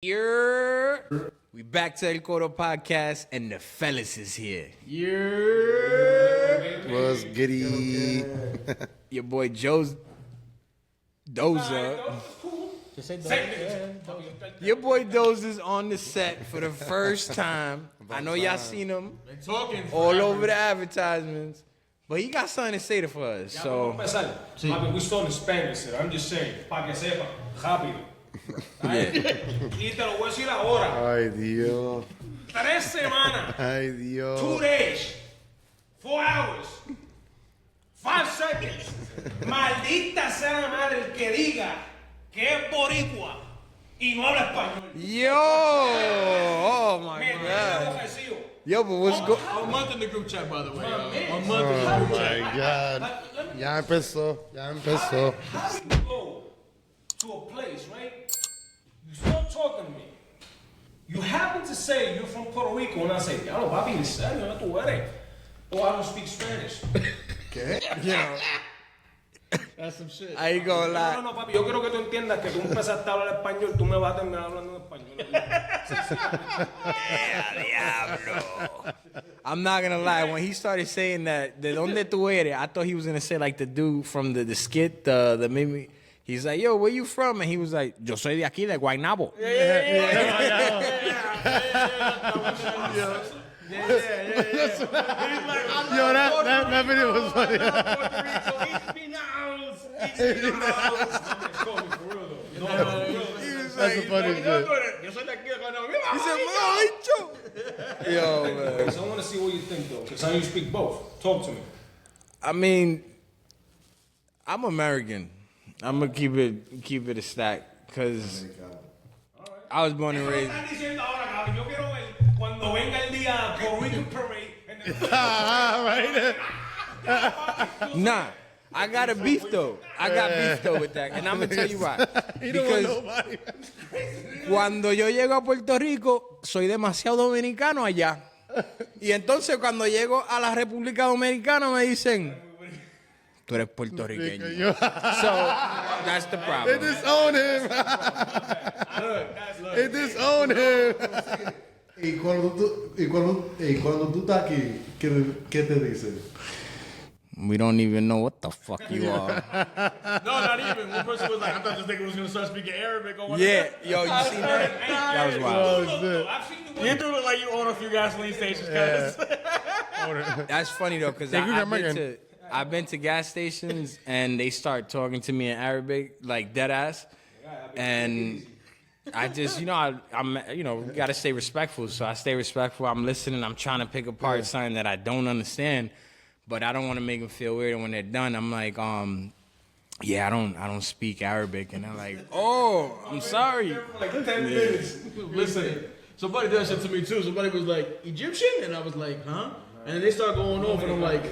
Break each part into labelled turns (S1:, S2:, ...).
S1: We back to El Coro podcast, and the fellas is here.
S2: Was giddy.
S1: Your boy Doza. Your boy Doza's on the set for the first time. I know y'all seen him all over the advertisements, but he got something to say for us. So,
S3: we start in Spanish. I'm just saying, para que sepa, rápido. Y te lo voy a decir ahora.
S2: Ay, Dios.
S3: 3 semanas.
S2: Ay, Dios.
S3: 2 days. 4 hours. 5 seconds. Maldita sea la madre el que diga que es boricua y no habla español.
S1: Yo, oh my
S3: Me
S1: God.
S3: ofensivo.
S1: Yo, but what's going?
S4: A month in the group chat, by the way.
S3: A
S4: month in the
S2: Oh
S4: group chat.
S2: my God. Ya empezó. Ya empezó.
S3: How do you go to a place, right? You start talking to me. You happen to say you're from Puerto Rico, and I say, ya lo papi, en serio, no tú eres. Or I don't speak Spanish.
S1: Okay. You know,
S4: That's some shit.
S1: I ain't gonna lie.
S3: No, papi, yo quiero que tú entiendas que tú empezaste a hablar español, tú me vas a terminar hablando en español.
S1: I'm not gonna lie. When he started saying that, de donde tú eres, I thought he was gonna say like the dude from the skit, the meme. He's like, yo, where you from? And he was like, yo soy de aquí, de Guaynabo.
S2: Yo, that video was funny. That's a funny shit.
S1: He said, "Macho." Yo, man.
S3: So I want to see what you think, though, because how you speak both. Talk to me.
S1: I mean, I'm American. I'm gonna keep it a stack, because I was born and raised.
S3: Cuando venga el día Puerto Rican parade.
S1: Nah, I got a beef though. I got beef though with that, and I'm gonna tell you why. Because cuando yo llego a Puerto Rico, soy demasiado dominicano allá. Y entonces cuando llego a la República Dominicana me dicen, tú eres puertorriqueño. So that's the
S2: They
S1: problem.
S2: disown him. They disown him.
S5: Y cuando tú estás aquí, ¿qué te dicen?
S1: We don't even know what the fuck you are.
S4: No, not even. One person was like, I thought this nigga was going to start speaking Arabic or whatever.
S1: Yeah, yo, you seen that? That was wild.
S2: Oh, shit.
S3: I've seen you.
S4: You do look like you own a few gasoline stations, cuz.
S1: That's funny though, because I've been to gas stations and they start talking to me in Arabic, like dead ass, and I just, I'm we gotta stay respectful. So I stay respectful. I'm listening. I'm trying to pick apart something that I don't understand, but I don't want to make them feel weird. And when they're done, I'm like, yeah, I don't speak Arabic, and they're like, oh, I'm sorry.
S3: Like 10 minutes.
S4: Listen, somebody did that shit to me too. Somebody was like, Egyptian? And I was like, huh? And then they start going off, and I'm like,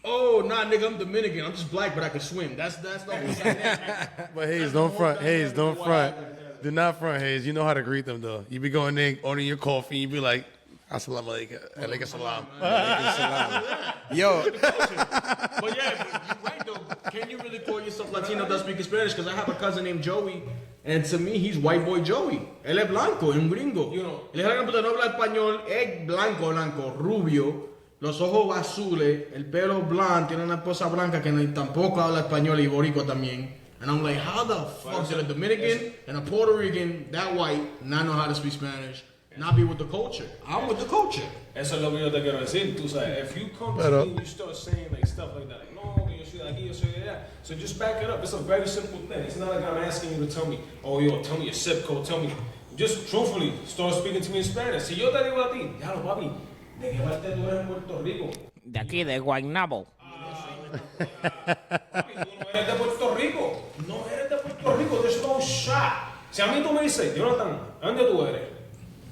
S4: oh, nah, nigga, I'm Dominican. I'm just black, but I can swim. That's the whole thing.
S2: But Hayes, don't front. Hayes, don't front. Do not front, Hayes. You know how to greet them, though. You be going there, ordering your coffee, you be like, Assalamu alaikum. Alaikum salam.
S1: Yo,
S4: But yeah, you're right though. Can you really call yourself Latino that speaks Spanish? Because I have a cousin named Joey, and to me, he's white boy Joey. Él es blanco, es un gringo.
S3: You know.
S4: Él no habla español, es blanco, rubio, los ojos azules, el pelo blanco, tiene una esposa blanca que tampoco habla español y boricua también. And I'm like, how the fuck did a Dominican and a Puerto Rican, that white, not know how to speak Spanish? Not be with the culture. I'm with the culture.
S3: Eso es lo que yo te quiero decir. Tú sabes, if you come to me, you start saying like stuff like that, like, no, yo soy de aquí, yo soy de allá. So just back it up. It's a very simple thing. It's not like I'm asking you to tell me, oh, yo, tell me your zip code, tell me. Just truthfully, start speaking to me in Spanish. Si yo te digo a ti, ya lo papi, ¿de qué parte tú eres en Puerto Rico?
S1: de aquí, de Guaynabo.
S3: Papi, tú no eres de Puerto Rico. No eres de Puerto Rico. There's no shot. Si a mí tú me dices, Jonathan, ¿de dónde tú eres?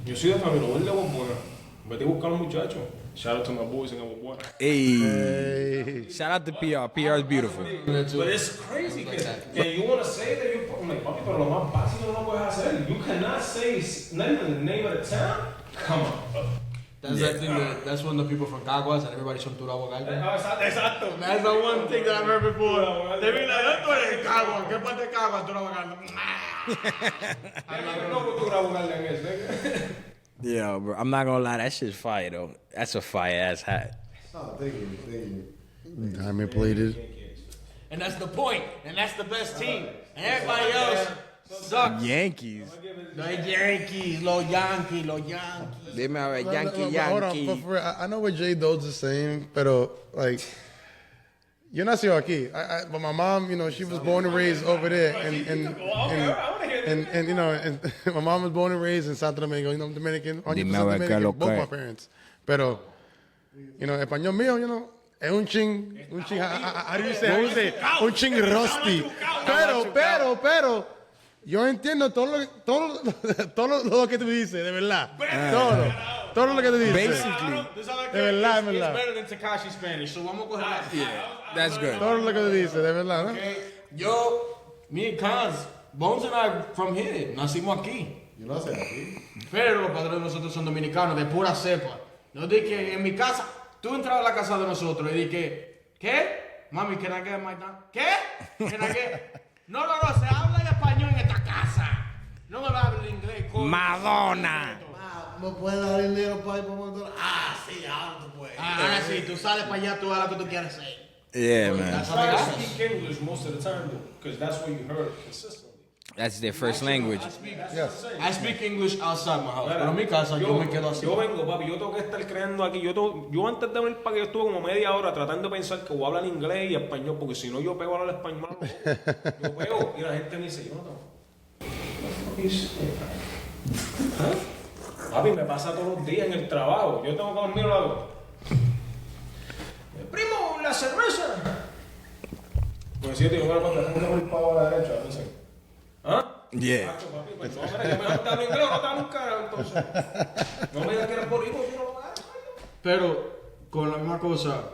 S3: Yo soy de Camino Verde, Buena. Vete a buscar a los muchachos. Shout out to my boys in Buena.
S1: Hey. Shout out to PR. PR is beautiful.
S3: But it's crazy. And you want to say that you're I'm like, papi, pero lo más básico no lo puedes hacer. You cannot say not even the name of the town. Come on.
S4: That's when the people from Caguas and everybody's from Turabo Gallo.
S3: Exacto.
S4: That's the one thing that I've heard before. They be like, ¿dónde eres de Caguas? ¿Qué parte de Caguas? Turabo Gallo.
S3: I don't know what Turabo Gallo is, nigga.
S1: Yeah, bro. I'm not gonna lie, that shit's fire though. That's a fire ass hat.
S5: Oh, thank you.
S2: Diamond plated.
S4: And that's the point. And that's the best team. And everybody else sucks.
S1: Yankees.
S4: Los Yankees, los Yankees, los Yankees.
S1: They married Yankee.
S2: Hold on, but for real, I know what J Doza is saying, pero like, yo nació aquí. But my mom, you know, she was born and raised over there, and you know, and my mom was born and raised in Santo Domingo. You know, I'm Dominican. 100% Dominican, both my parents. Pero, you know, español mío, you know, es un ching. How do you say? Un ching rusty. Pero. Yo entiendo todo lo que tú dices, de verdad. Todo lo que tú dices.
S1: Basically.
S2: De verdad.
S4: It's better than Tekashi Spanish, so vamos a coger así.
S1: Yeah, that's good.
S2: Todo lo que tú dices, de verdad, ¿no?
S4: Okay. Me and Cons, Bones and I from here, nacimos aquí.
S5: Yo no sé aquí.
S4: Pero los padres de nosotros son dominicanos, de pura cepa. Yo dije en mi casa, tú entrabas a la casa de nosotros y dije, ¿qué? Mami, can I get my dad? ¿Qué? Can I get? No, se habla en español en esta casa. No me va a hablar inglés.
S1: Madonna.
S5: ¿Me puedes dar dinero para ir para McDonald's? Ah, sí, ahora tú puedes.
S4: Ahora sí, tú sales para allá, tú hagas lo que tú quieras hacer.
S1: Yeah, man.
S4: That's how
S3: Try
S4: they
S3: to
S4: are.
S3: speak English most of the time, though, because that's what you heard consistently.
S1: That's their first language.
S4: I speak English outside my house. Pero en mi casa yo me quedo así.
S3: Yo vengo, papi, yo tengo que estar creando aquí. Yo antes de venir para que yo estuve como media hora tratando de pensar que voy a hablar inglés y español, porque si no yo pego a hablar español. Yo pego y la gente me dice, yo no tengo. ¿Ah? Papi, me pasa todos los días en el trabajo. Yo tengo que dormir o algo. Primo, la cerveza. Pues si yo te digo, bueno, papi, déjame el pavo a la derecha. ¿Ah?
S1: Yeah.
S3: Macho, papi, pues no, mira, yo me te hablo inglés o no te hablo un carajo, entonces. No me digas que eres boricua, yo no lo hago.
S4: Pero con la misma cosa,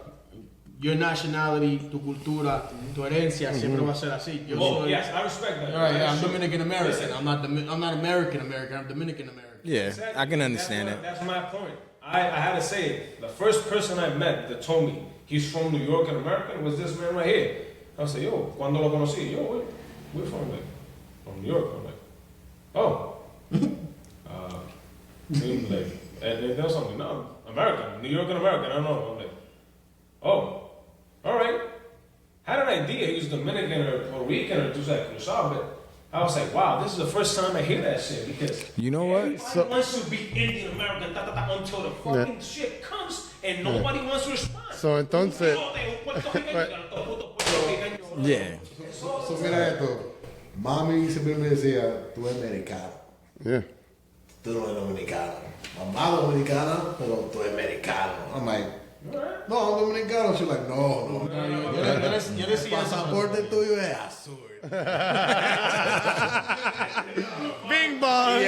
S4: your nationality, tu cultura, tu herencia siempre va a ser así. Yo soy,
S3: Yes, I respect that.
S4: Right, yeah, I'm Dominican American. I'm not American American. I'm Dominican American.
S1: Yeah, I can understand it.
S3: That's my point. I had to say it. The first person I met that told me he's from New York and American was this man right here. I said, yo, ¿cuándo lo conocí? Yo, we're from New York. I'm like, oh. Seems like, and there was something, no, American, New York and American, I don't know. I'm like, oh, all right. Had an idea he was Dominican or Puerto Rican or just like Cruzado, but I was like, wow, this is the first time I hear that shit because
S1: You know what?
S3: everybody wants to be Indian American until the fucking shit comes and nobody wants to respond.
S2: So, entonces,
S1: Yeah.
S5: So, mira esto. Mami siempre me decía, tú eres americano.
S2: yeah.
S5: Tú no eres dominicano. Mamá es dominicana, pero tú eres americano. I'm like, no, I'm dominicano. She's like, no.
S4: Yo
S5: El pasaporte tuyo es azul.
S2: Bing bong.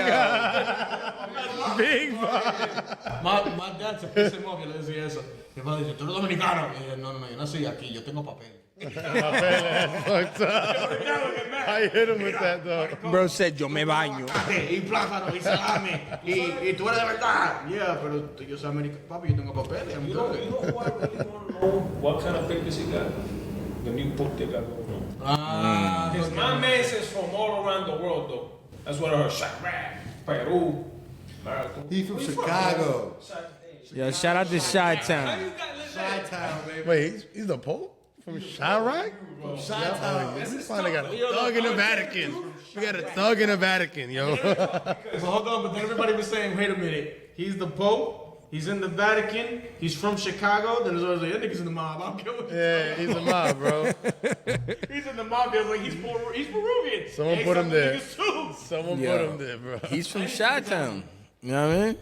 S2: Bing bong.
S4: My dad se puso en móvil y le decía eso. Mi padre dice, tú eres dominicano. Y yo, no, yo no soy aquí, yo tengo papel.
S2: Fucked up. I hit him with that though.
S1: Bro said, yo me baño.
S4: Y plátano, y salami. Y tú eres de verdad. Yeah, pero yo soy americano. Papi, yo tengo papel. I'm
S3: You know
S4: good.
S3: who I really want to know what kind of business he got? The new Pope they got going on. Because my man is from all around the world, though. That's what I heard. Chirac, Peru, America.
S5: He's from Chicago.
S1: Yo, shout out to Chi-Town.
S5: Chi-town, baby.
S2: Wait, he's the Pope? From Chirac?
S5: Chi-town.
S2: We finally got a thug in the Vatican. We got a thug in the Vatican, yo.
S4: So hold on, but then everybody was saying, wait a minute. He's the Pope. He's in the Vatican. He's from Chicago. Then there's always like, that nigga's in the mob. I don't care what
S2: Yeah, he's a mob, bro.
S4: he's in the mob. There's like, he's Peruvian.
S2: Someone
S4: Hey,
S2: put him
S4: some
S2: there.
S4: niggas too.
S2: Someone
S1: Yeah.
S2: put him there, bro.
S1: He's from Chi-Town. You know what I mean?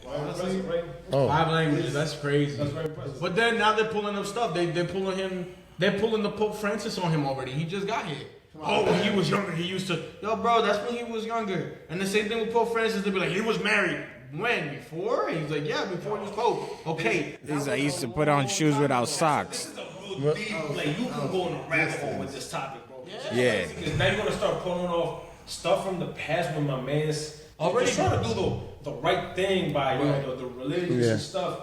S2: Oh.
S4: 5 languages. That's crazy.
S3: That's very impressive.
S4: But then now they're pulling up stuff. They're pulling him. They're pulling the Pope Francis on him already. He just got here. Oh, when he was younger, he used to. Yo, bro, that's when he was younger. And the same thing with Pope Francis. They'd be like, he was married. When? Before? And he's like, yeah, before he was Pope. Okay.
S1: He's like, he used to put on shoes without socks.
S3: This is a real deep, like, you can go in a rabbit hole with this topic, bro.
S1: Yeah.
S3: Because now you're going to start pulling off stuff from the past when my man's Already trying to do the right thing by the religious and stuff.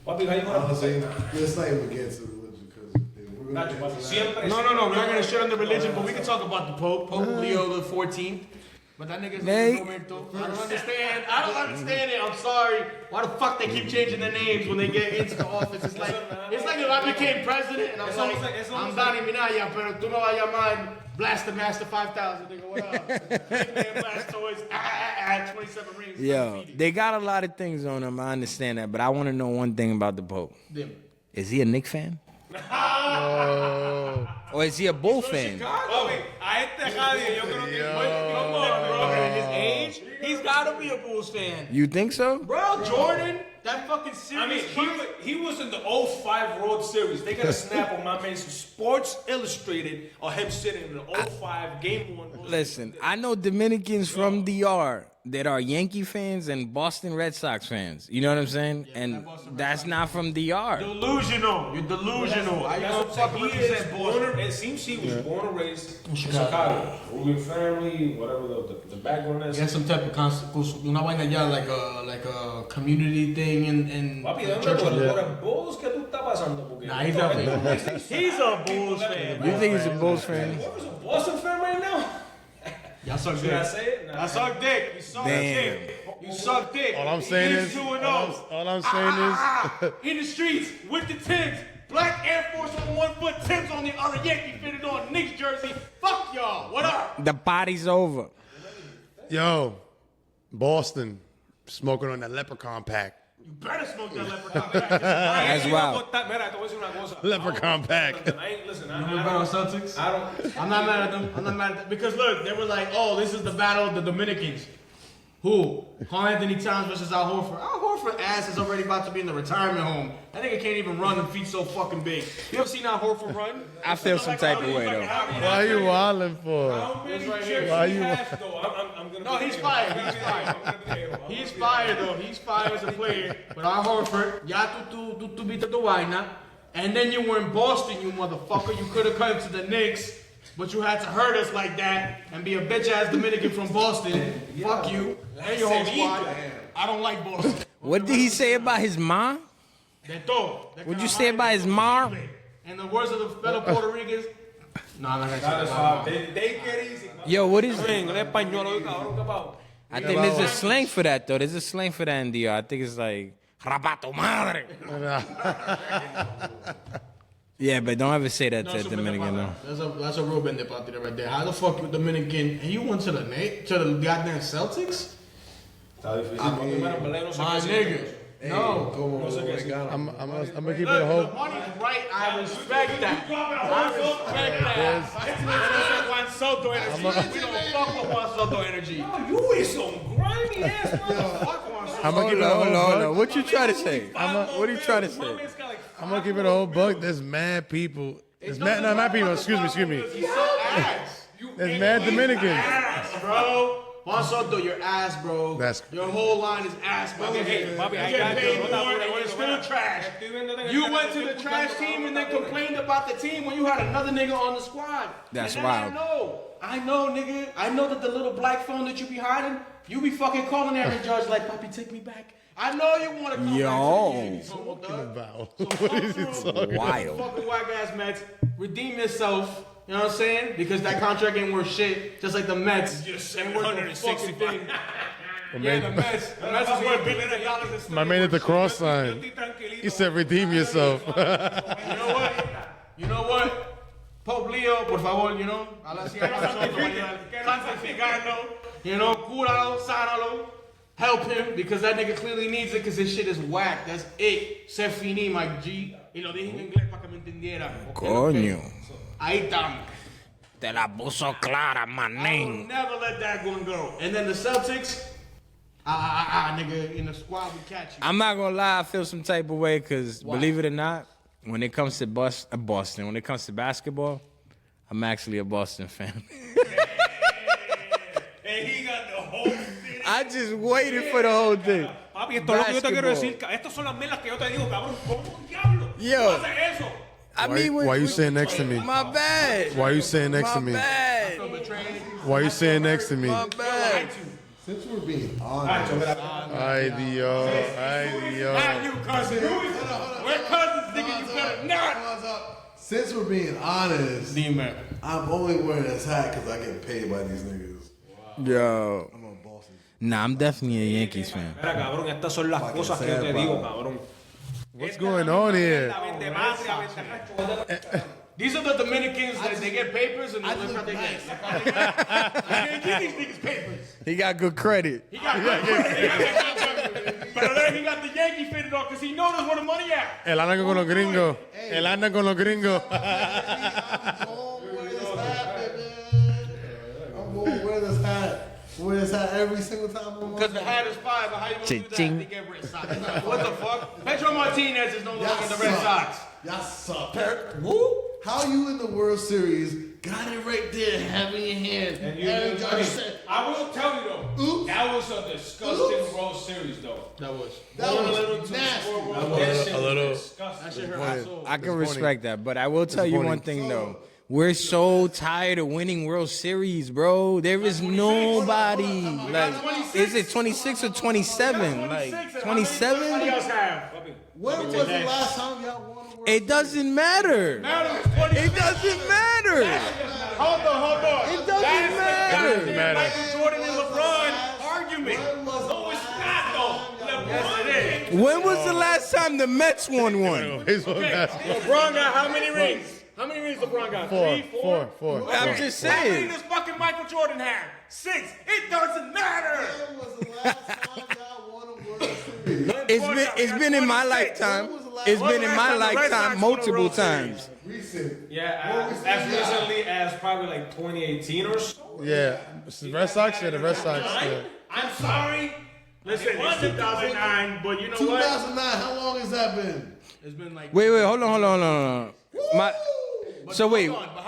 S3: Papi, how you gonna
S5: say? Let's not even get to religion because
S4: No, we're not gonna shit on the religion, but we can talk about the Pope, Leo XIV. But that nigga's name Roberto. I don't understand it. I'm sorry. Why the fuck they keep changing their names when they get into office? It's like if I became president and I'm like, I'm Donny Minaya, pero tú me vas a llamar Blaster Master 5000. Nigga, what up? Blast toys, 27 rings.
S1: Yo, they got a lot of things on them. I understand that, but I want to know one thing about the Pope. Is he a Knicks fan? Or is he a Bull fan?
S4: At his age, he's gotta be a Bulls fan.
S1: You think so?
S4: Bro, Jordan, that fucking series.
S3: He was in the 05 World Series. They got a snap on my man some Sports Illustrated of him sitting in the 05 Game 1.
S1: Listen, I know Dominicans from DR that are Yankee fans and Boston Red Sox fans. You know what I'm saying? Yeah, and that's not from DR.
S4: Delusional. You're delusional.
S3: It seems he was born and raised in Chicago. Peruvian family, whatever the background is.
S4: He has some type of una vaina ya like a community thing in
S3: Papi,
S4: Nah, he's a Bulls fan.
S1: You think he's a Bulls fan?
S3: Whoever's a Boston fan right now.
S4: Y'all suck dick.
S3: Should I say it?
S4: I suck dick. You suck dick. You suck dick.
S2: All I'm saying is,
S4: in the streets with the Timbs, black Air Force on one foot, Timbs on the other, Yankee fitted on Knicks jersey. Fuck y'all. What up?
S1: The party's over.
S2: Yo, Boston smoking on that leprechaun pack.
S4: You better smoke that leprechaun pack.
S1: That's wild.
S2: Leprechaun pack.
S3: Listen,
S4: I'm not mad at them. Because look, they were like, oh, this is the battle of the Dominicans. Who? Carl Anthony Towns versus Al Horford. Al Horford ass is already about to be in the retirement home. That nigga can't even run and feet so fucking big. You ever seen Al Horford run?
S1: I feel some type of way though.
S2: Why are you wilding for?
S3: Why you?
S4: No, he's fired. He's fired though. He's fired as a player. But Al Horford, ya tu viste tu vaina, and then you were in Boston, you motherfucker. You could have come to the Knicks. But you had to hurt us like that and be a bitch-ass Dominican from Boston. Fuck you and your whole squad. I don't like Boston.
S1: What did he say about his mom? What'd you say about his mom?
S4: In the words of the fellow Puerto Ricans, no, I'm not gonna say that.
S3: They get easy.
S1: Yo, what is it? I think there's a slang for that though. There's a slang for that in DR. I think it's like rapato madre. Yeah, but don't ever say that to a Dominican, though.
S4: That's a real bende partida right there. How the fuck you Dominican? And you went to the goddamn Celtics? My nigga. No.
S2: I'm gonna keep it a whole.
S4: The money's right. I respect that. Juan Soto energy. We don't fuck with Juan Soto energy.
S3: You is some grimy ass motherfucker.
S2: I'm gonna keep it a whole buck.
S1: What you trying to say? What are you trying to say?
S2: I'm gonna keep it a whole buck. There's mad people. There's mad people. Excuse me. There's mad Dominicans.
S4: Bro. Juan Soto, your ass, bro. Your whole line is ass, bro.
S3: Hey, Bobby,
S4: you get paid more and it's still trash. You went to the trash team and then complained about the team when you had another nigga on the squad.
S1: That's wild.
S4: I know, nigga. I know that the little black phone that you be hiding, you be fucking calling every judge like, Papi, take me back. I know you want to come back to the
S2: What is he talking about?
S1: Wild.
S4: Fucking whack ass Mets. Redeem yourself. You know what I'm saying? Because that contract ain't worth shit. Just like the Mets.
S3: Just
S4: ain't worth the fucking thing.
S2: Yeah,
S4: the Mets. The Mets is worth billions of dollars.
S2: My man at the cross sign. He said, "Redeem yourself."
S4: You know what? Pope Leo, por favor, you know. Santificarlo. You know, curalo, sánalo. Help him because that nigga clearly needs it because his shit is whack. That's it. Se fini, my G. Y lo dije en inglés para que me entendieran.
S1: Coño.
S4: Ahí estamos.
S1: Te la puso clara, manín.
S4: I'll never let that one go. And then the Celtics, nigga, in the squad we catch you.
S1: I'm not gonna lie, I feel some type of way because believe it or not, when it comes to Boston, when it comes to basketball, I'm actually a Boston fan.
S3: And he got the whole city.
S1: I just waited for the whole thing.
S3: Papi, esto es lo que yo te quiero decir. Estas son las melas que yo te digo, cabrón. ¿Cómo diablo?
S1: Yo.
S3: ¿Haces eso?
S2: Why you sitting next to me?
S1: My bad.
S2: Why you sitting next to me?
S1: My bad.
S2: Why you sitting next to me?
S1: My bad.
S5: Since we're being honest.
S2: Ay, Dios. Ay, Dios.
S4: Not you, cousin. We're cousins, nigga. You better not.
S5: Since we're being honest,
S4: Dime.
S5: I'm only wearing this hat because I get paid by these niggas.
S1: Yo.
S5: I'm a boss.
S1: Nah, I'm definitely a Yankees fan.
S3: Mira, cabrón, estas son las cosas que yo te digo, cabrón.
S2: What's going on here?
S4: These are the Dominicans that they get papers and look how they get. You can't give these niggas papers.
S1: He got good credit.
S4: He got but then he got the Yankee fitted on because he knows where the money at.
S2: El anda con los gringos. El anda con los gringos.
S5: I'm going to wear this hat. Wear this hat every single time I'm on.
S4: Because the hat is fire, but how you gonna do that?
S1: Ching.
S4: They get Red Sox. What the fuck? Pedro Martinez is no longer in the Red Sox.
S5: Y'all suck. Who? How you in the World Series? Got it right there, have it in your hand.
S3: And
S5: Aaron Judge said,
S3: I will tell you though,
S5: Oops.
S3: that was a disgusting World Series though.
S4: That was.
S5: that was nasty.
S2: A little.
S4: That shit hurt my soul.
S1: I can respect that, but I will tell you one thing though. We're so tired of winning World Series, bro. There is nobody. Like, is it 26 or 27? Like, 27?
S5: When was the last time y'all won a World
S1: It doesn't matter. It doesn't matter.
S4: Hold on.
S1: It doesn't matter.
S4: Michael Jordan and LeBron argument. No, it's not though. Yes, it is.
S1: When was the last time the Mets won one?
S2: Baseball guys.
S4: LeBron got how many rings? How many rings LeBron got?
S2: Four.
S1: I'm just
S4: How many
S1: saying.
S4: does fucking Michael Jordan have? 6. It doesn't matter.
S5: When was the last time y'all won a World Series?
S1: It's been in my lifetime. It's been in my lifetime multiple times.
S5: Recent.
S3: Yeah, as recently as probably like 2018 or so.
S2: Yeah. The Red Sox? Yeah, the Red Sox. Yeah.
S3: I'm sorry.
S4: Listen, it's 2009, but you know what?
S5: 2009, how long has that been?
S4: It's been like.
S1: Wait, hold on. So wait,
S4: Hold on, but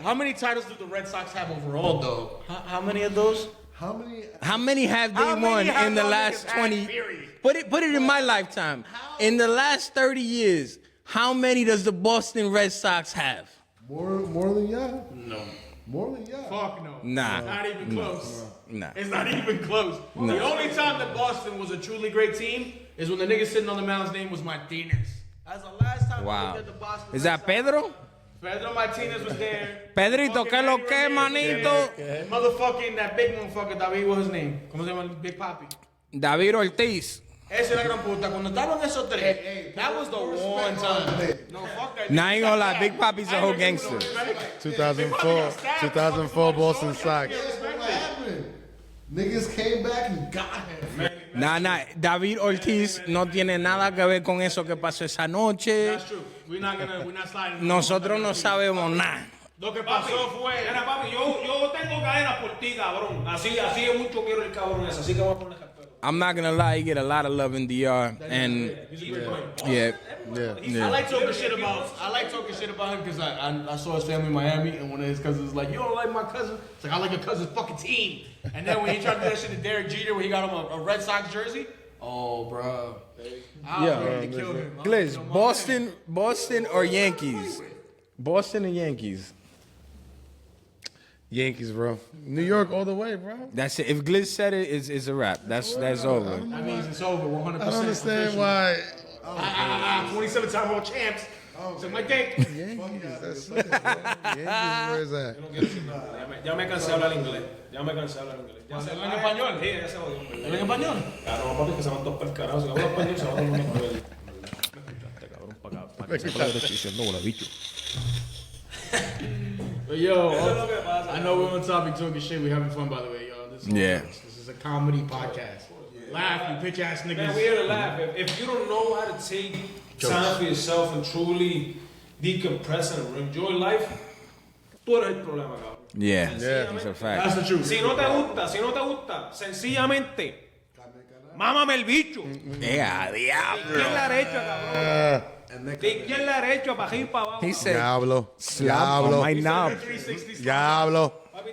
S4: how many titles do the Red Sox have overall though? How many of those?
S5: How many?
S1: how many have they
S4: How many
S1: won
S4: have
S1: in the
S4: y'all
S1: last
S4: niggas had,
S1: 20?
S4: period?
S1: Put it in my lifetime. In the last 30 years, how many does the Boston Red Sox have?
S5: More than y'all?
S4: No.
S5: More than y'all?
S4: Fuck no.
S1: Nah.
S4: Not even close.
S1: Nah.
S4: It's not even close. The only time that Boston was a truly great team is when the nigga sitting on the mound's name was Martinez. That's the last time I
S1: Wow.
S4: looked at the Boston
S1: Is
S4: Red
S1: that
S4: Sox.
S1: Pedro?
S4: Pedro Martinez was there.
S1: Pedrito, ¿qué lo que, manito?
S4: And motherfucking that big motherfucker, David, what's his name? ¿Cómo se llama? Big Papi.
S1: David Ortiz.
S4: Ese era gran puta. Cuando estaban esos tres, that was the one time. No, fuck that.
S1: Nah, I ain't gonna lie, Big Papi's a whole gangster.
S2: 2004 Boston Sox.
S5: What happened? Niggas came back and got him.
S1: Nah, David Ortiz no tiene nada que ver con eso que pasó esa noche.
S4: That's true. We're not sliding.
S1: Nosotros no sabemos nada.
S4: Lo que pasó fue.
S3: Mira, papi, yo tengo cadena por ti, cabrón. Así de mucho quiero el cabrón ese. Así que voy a poner el pelo.
S1: I'm not gonna lie, you get a lot of love in DR, and yeah.
S4: I like talking shit about him because I saw his family in Miami, and one of his cousins was like, "You don't like my cousin?" It's like, "I like your cousin's fucking team." And then when he tried to do that shit to Derek Jeter, where he got him a Red Sox jersey, oh, bro. I was ready to kill him.
S1: Gliz, Boston or Yankees? Boston or Yankees?
S2: Yankees, bro. New York all the way, bro.
S1: That's it. If Gliz said it, it's a wrap. That's over.
S4: That means it's over 100%.
S2: I don't understand why.
S4: 27-time world champs. So my dick.
S2: Yankees, that's it, bro. Yankees, where is that?
S3: Ya me cansé de hablar inglés. Ya me cansé de hablar inglés. Ya se
S4: ¿Habla en español?
S3: Sí, ya se jodió.
S4: ¿Habla en español?
S3: Ya no, papi, que se van todos para el carajo. Si hablo español, se van todos para el carajo.
S4: But yo, I know we're on topic talking shit. We're having fun, by the way, y'all. This is a comedy podcast. Laugh, you bitch ass niggas.
S3: Man, we here to laugh. If you don't know how to take time for yourself and truly decompress and enjoy life, tú eres el problema, cabrón.
S1: Yeah, that's a fact.
S4: That's the truth.
S3: Si no te gusta, sencillamente, mámame el bicho.
S1: Yeah,
S3: ¿Quién la derecha, cabrón? ¿De quién la derecha para arriba y para abajo?
S1: He said,
S2: Diablo.
S1: slap on my knob.
S4: 360
S2: Diablo.
S3: Papi,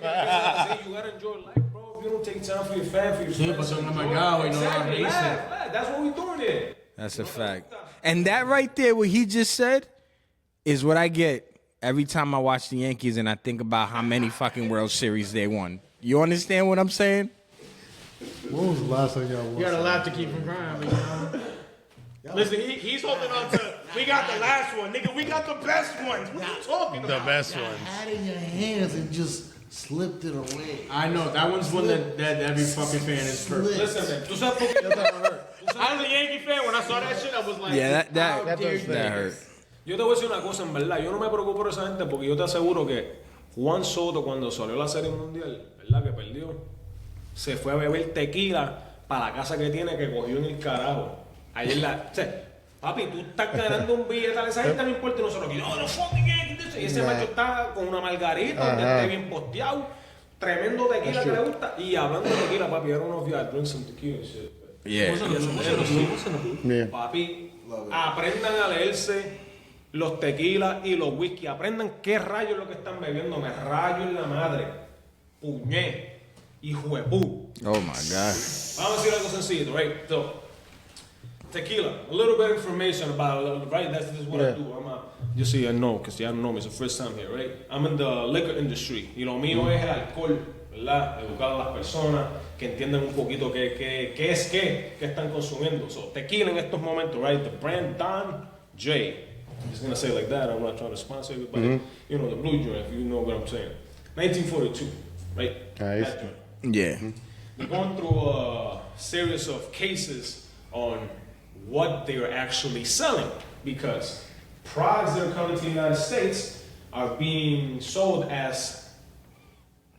S3: you gotta enjoy life, bro. If you don't take time for your family, for your friends. Exactly, laugh. That's what we're doing here.
S1: That's a fact. And that right there, what he just said, is what I get every time I watch the Yankees and I think about how many fucking World Series they won. You understand what I'm saying?
S5: When was the last time y'all won?
S4: You got a lot to keep from crying, you know? Listen, he's holding on to. We got the last one, nigga. We got the best ones. What are you talking about?
S2: The best
S5: You
S2: ones.
S5: had it in your hands and just slipped it away.
S4: I know that one's one that every fucking fan is first.
S3: Listen, man. ¿Tú sabes por qué yo estaba hurt?
S4: I was a Yankee fan. When I saw that shit, I was like,
S1: Yeah,
S4: how dare you?
S1: that hurt.
S3: Yo te voy a decir una cosa, en verdad. Yo no me preocupo por esa gente porque yo te aseguro que Juan Soto, cuando salió la Serie Mundial, ¿verdad? Que perdió, se fue a beber tequila para la casa que tiene que cogió en el carajo. Ayer o sea, papi, tú estás ganando un billete, esa gente no importa y nosotros aquí, no, no fucking Yankees. Y ese macho está con una margarita, donde esté bien posteado, tremendo tequila que le gusta. Y hablando de tequila, papi, I don't know if you had drink some tequila and shit.
S1: Yeah.
S2: Yeah.
S3: Papi, aprendan a leerse los tequilas y los whisky. Aprendan qué rayos es lo que están bebiendo. Me rayo en la madre. Puñé. Hijo de pu.
S1: Oh my God.
S3: Vamos a decir algo sencillo, right? So, tequila. A little bit of information about it, right? That's just what I do. I'm a, just so you know, because you don't know me, it's the first time here, right? I'm in the liquor industry. Y lo mío es el alcohol, ¿verdad? Educar a las personas que entiendan un poquito qué están consumiendo. So, tequila en estos momentos, right? The brand Don J. I'm just gonna say it like that. I'm not trying to sponsor you, but you know the blue joint, if you know what I'm saying. 1942, right?
S2: Nice.
S3: That joint.
S1: Yeah.
S3: They're going through a series of cases on what they are actually selling because products that are coming to the United States are being sold as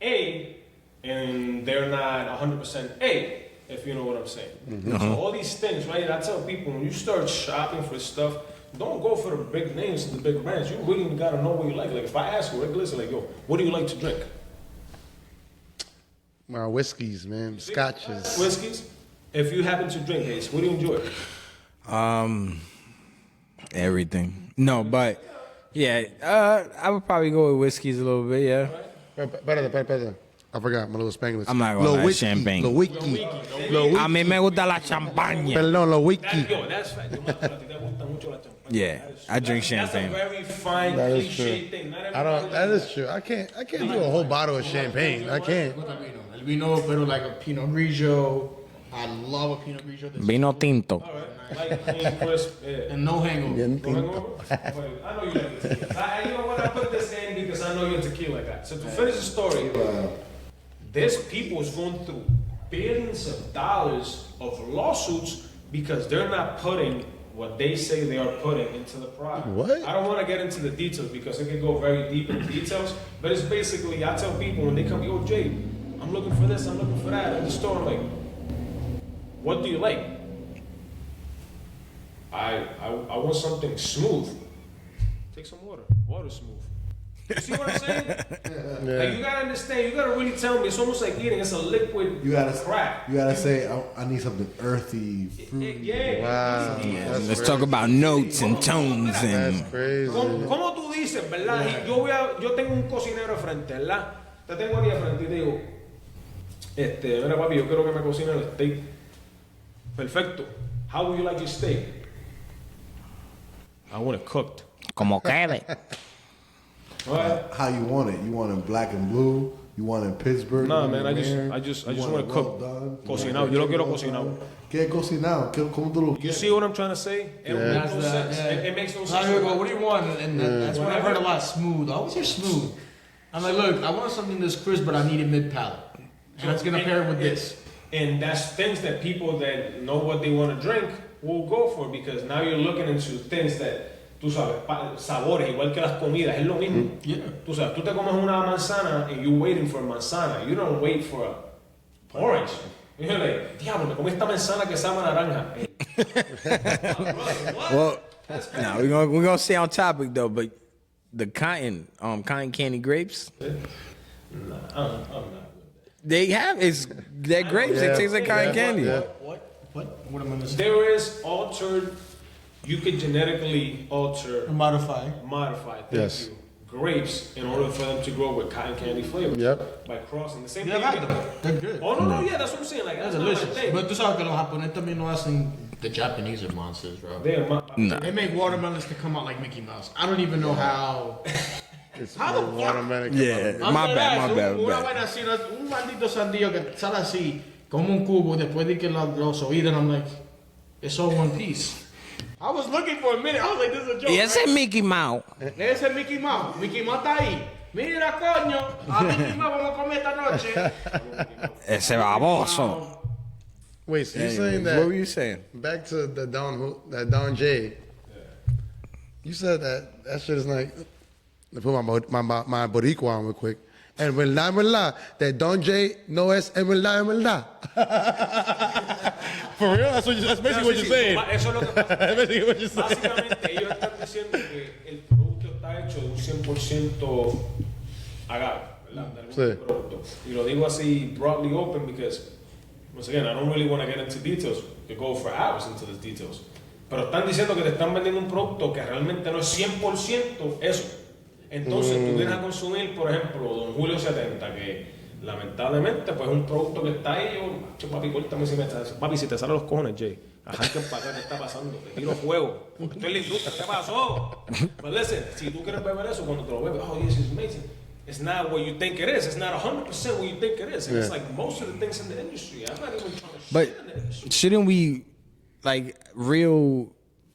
S3: A, and they're not 100% A, if you know what I'm saying. So all these things, right? I tell people when you start shopping for stuff, don't go for the big names and the big brands. You really gotta know what you like. Like if I ask you, like, listen, like, yo, what do you like to drink?
S2: My whiskeys, man, scotches.
S3: Whiskeys. If you happen to drink, Ace, what do you enjoy?
S1: Everything. No, but yeah, I would probably go with whiskeys a little bit. Yeah.
S2: Espérate. I forgot my little Spanglish.
S1: I'm not gonna lie, champagne.
S2: Lo whisky.
S1: A mí me gusta la champaña.
S2: Perdón, lo whisky.
S3: Yo, that's fact. Yo, macho, a ti te gusta mucho la champaña.
S1: Yeah, I drink champagne.
S3: That's a very fine,
S2: That is
S3: cliche
S2: true.
S3: thing. Not
S2: I don't.
S3: everybody-
S2: That is true. I can't do a whole bottle of champagne. I can't.
S4: El vino, pero like a Pinot Grigio. I love a Pinot Grigio.
S1: Vino tinto.
S3: All right. Like clean, crisp. Yeah.
S4: And no hangover.
S2: Bien
S3: Going
S2: tinto.
S3: over? Wait, I know you like tequila. You know what? I put this in because I know you're a tequila guy. So to finish the story, there's people who's going through billions of dollars of lawsuits because they're not putting what they say they are putting into the product.
S2: What?
S3: I don't want to get into the details because it can go very deep in details, but it's basically, I tell people when they come, yo, Jay, I'm looking for this, I'm looking for that in the store, I'm like, what do you like? I want something smooth. Take some water. Water's smooth. You see what I'm saying? Like, you gotta understand, you gotta really tell me. It's almost like eating. It's a liquid
S5: You gotta
S3: crack.
S5: You gotta say I need something earthy, fruity.
S3: Yeah.
S2: Wow. That's
S1: Let's
S2: crazy.
S1: talk about notes and tones
S2: That's
S1: and.
S2: crazy.
S3: ¿Cómo tú dices, verdad? Y yo tengo un cocinero de frente, ¿verdad? Te tengo aquí de frente y te digo, mira papi, yo quiero que me cocine el steak. Perfecto. How would you like your steak? I want it cooked.
S1: Como quede.
S5: How you want it? You want it black and blue? You want it in Pittsburgh?
S3: Nah,
S5: You
S3: man,
S5: want
S3: I
S5: it
S3: just
S5: rare? You
S3: want it
S5: well
S3: cooked.
S5: done?
S3: Cocinado. Yo lo quiero cocinado.
S5: ¿Qué cocinado? ¿Cómo tú lo
S3: You
S5: quieres?
S3: see what I'm trying to say? It makes no sense. It makes no sense.
S4: What do you want? And that's what I've heard a lot. Smooth. I always hear smooth. I'm like, look, I want something that's crisp, but I need it mid-palate. And that's gonna pair with this.
S3: And that's things that people that know what they want to drink will go for because now you're looking into things that tú sabes, sabores, igual que las comidas, es lo mismo.
S4: Yeah.
S3: Tú sabes, tú te comes una manzana and you're waiting for a manzana. You don't wait for a orange. You're like, diablo, me comí esta manzana que sabe a naranja.
S1: Well, now we're gonna stay on topic though, but the cotton candy grapes,
S3: I'm not with
S1: they have they're grapes.
S2: Yeah.
S1: It tastes like cotton candy.
S2: Yeah.
S4: What am I missing?
S3: There is altered, you could genetically alter,
S4: Modify.
S3: modify,
S2: Yes.
S3: grapes in order for them to grow with cotton candy flavors.
S2: Yep.
S3: By crossing. The same
S4: Yeah,
S3: thing.
S4: I've
S3: you
S4: had
S3: can-
S4: them. They're good.
S3: Oh, no, yeah, that's what I'm saying. Like,
S4: They're
S3: that's not my
S4: delicious.
S3: thing.
S4: But tú sabes que los japoneses también no hacen. The Japanese are monsters, bro.
S3: They're
S1: Nah.
S4: They make watermelons to come out like Mickey Mouse. I don't even know how.
S2: It's
S4: How the
S2: watermelon.
S1: Yeah, my bad.
S4: Una vaina así, un maldito sandío que sale así, como un cubo, después de que los oídos, and I'm like, it's all one piece. I was looking for a minute, I was like, this is a joke.
S1: Y ese es Mickey Mouse.
S4: Ese es Mickey Mouse. Mickey Mouse está ahí. Mira, coño, a Mickey Mouse vamos a comer esta noche.
S1: Ese baboso.
S2: Wait, so you're saying
S1: What
S2: that?
S1: were you saying?
S2: Back to the Don J. You said that shit is like. Let me put my boricua on real quick. En verdad, that Don J no es en verdad. For real? That's basically what you're saying.
S3: Eso es lo que pasa.
S2: That's basically what you're saying.
S3: Básicamente, ellos están diciendo que el producto está hecho de un 100% agave, ¿verdad? De algún
S2: Sí.
S3: producto. Y lo digo así broadly open because, once again, I don't really want to get into details. We go for hours into the details. Pero están diciendo que te están vendiendo un producto que realmente no es 100% eso. Entonces tú vienes a consumir, por ejemplo, Don Julio 70, que lamentablemente pues es un producto que está ahí. Yo, papi, córtame si me estás. Papi, si te salen los cojones, Jay. Arranquen para acá, ¿qué está pasando? Te tiro fuego. Porque estoy en la industria, ¿qué pasó? But listen, si tú quieres beber eso, cuando te lo bebes, oh, this is amazing. It's not what you think it is. It's not 100% what you think it is. And it's like most of the things in the industry. I'm not even trying to
S1: But
S3: shit in the industry.
S1: shouldn't we, like,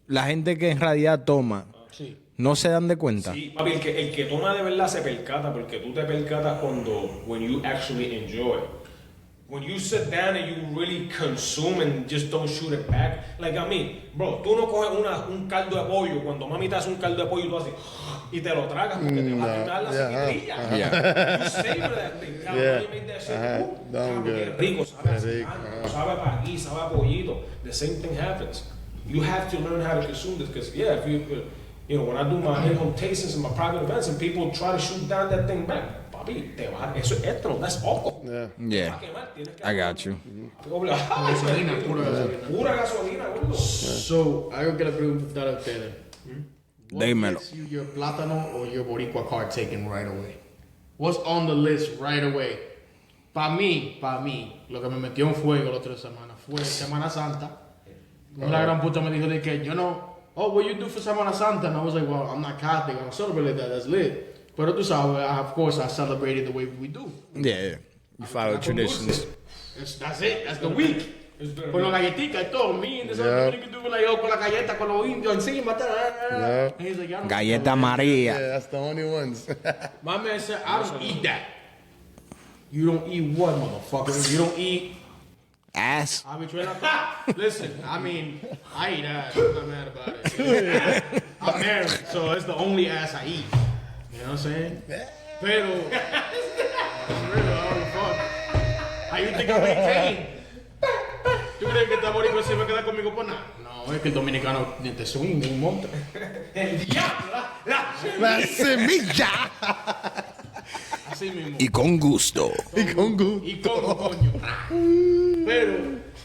S1: la gente que en realidad toma, no se dan de cuenta?
S3: Sí, papi, el que toma de verdad se percata, porque tú te percatas cuando, when you actually enjoy. When you sit down and you really consume and just don't shoot it back. Like, I mean, bro, tú no coges un caldo de pollo, cuando mami te hace un caldo de pollo y tú haces, y te lo tragas porque te va a quitar la seguidilla.
S1: Yeah.
S3: You savor that thing. Cabrón,
S2: Yeah.
S3: you made that shit.
S2: Damn
S3: Qué
S2: good.
S3: rico, sabe a
S2: Qué rico,
S3: cilantro, sabe a paquí, sabe a pollito. The same thing happens. You have to learn how to consume this, because, yeah, if you know, when I do my in-home tastings and my private events and people try to shoot down that thing back, papi, te va, eso es ethanol, that's alcohol.
S2: Yeah.
S1: Yeah, I got you.
S4: Gasolina, pura gasolina.
S3: Pura gasolina, gordo.
S4: So, algo que le preguntar a ustedes. What
S1: Dímelo.
S4: gets you your plátano or your boricua card taken right away? What's on the list right away? Para mí, lo que me metió en fuego la otra semana fue Semana Santa. Una gran puta me dijo de que yo no, oh, what you do for Semana Santa? And I was like, well, I'm not Catholic, I don't celebrate that, that's lit. Pero tú sabes, of course, I celebrated the way we do.
S1: Yeah. You follow traditions.
S4: That's it, that's the week. Con la galletita y todo. Me and this other Dominican dude were like, oh, con la galleta, con los indios encima.
S2: Yeah.
S4: And he's like, I don't
S1: Galleta
S2: Yeah,
S1: María.
S2: that's the only ones.
S4: My man said, I don't eat that. You don't eat what, motherfucker? You don't eat
S1: Ass.
S4: habichuela. Listen, I mean, I eat ass. I'm not mad about it. I'm married, so it's the only ass I eat. You know what I'm saying? Pero, for real, I don't fuck. How you think I maintain? ¿Tú crees que esta boricua se va a quedar conmigo por nada? No, es que el dominicano te swing un monte. El diablo,
S2: La semilla.
S4: así mismo.
S1: Y con gusto.
S2: Y con gusto.
S4: Y con coño. Pero,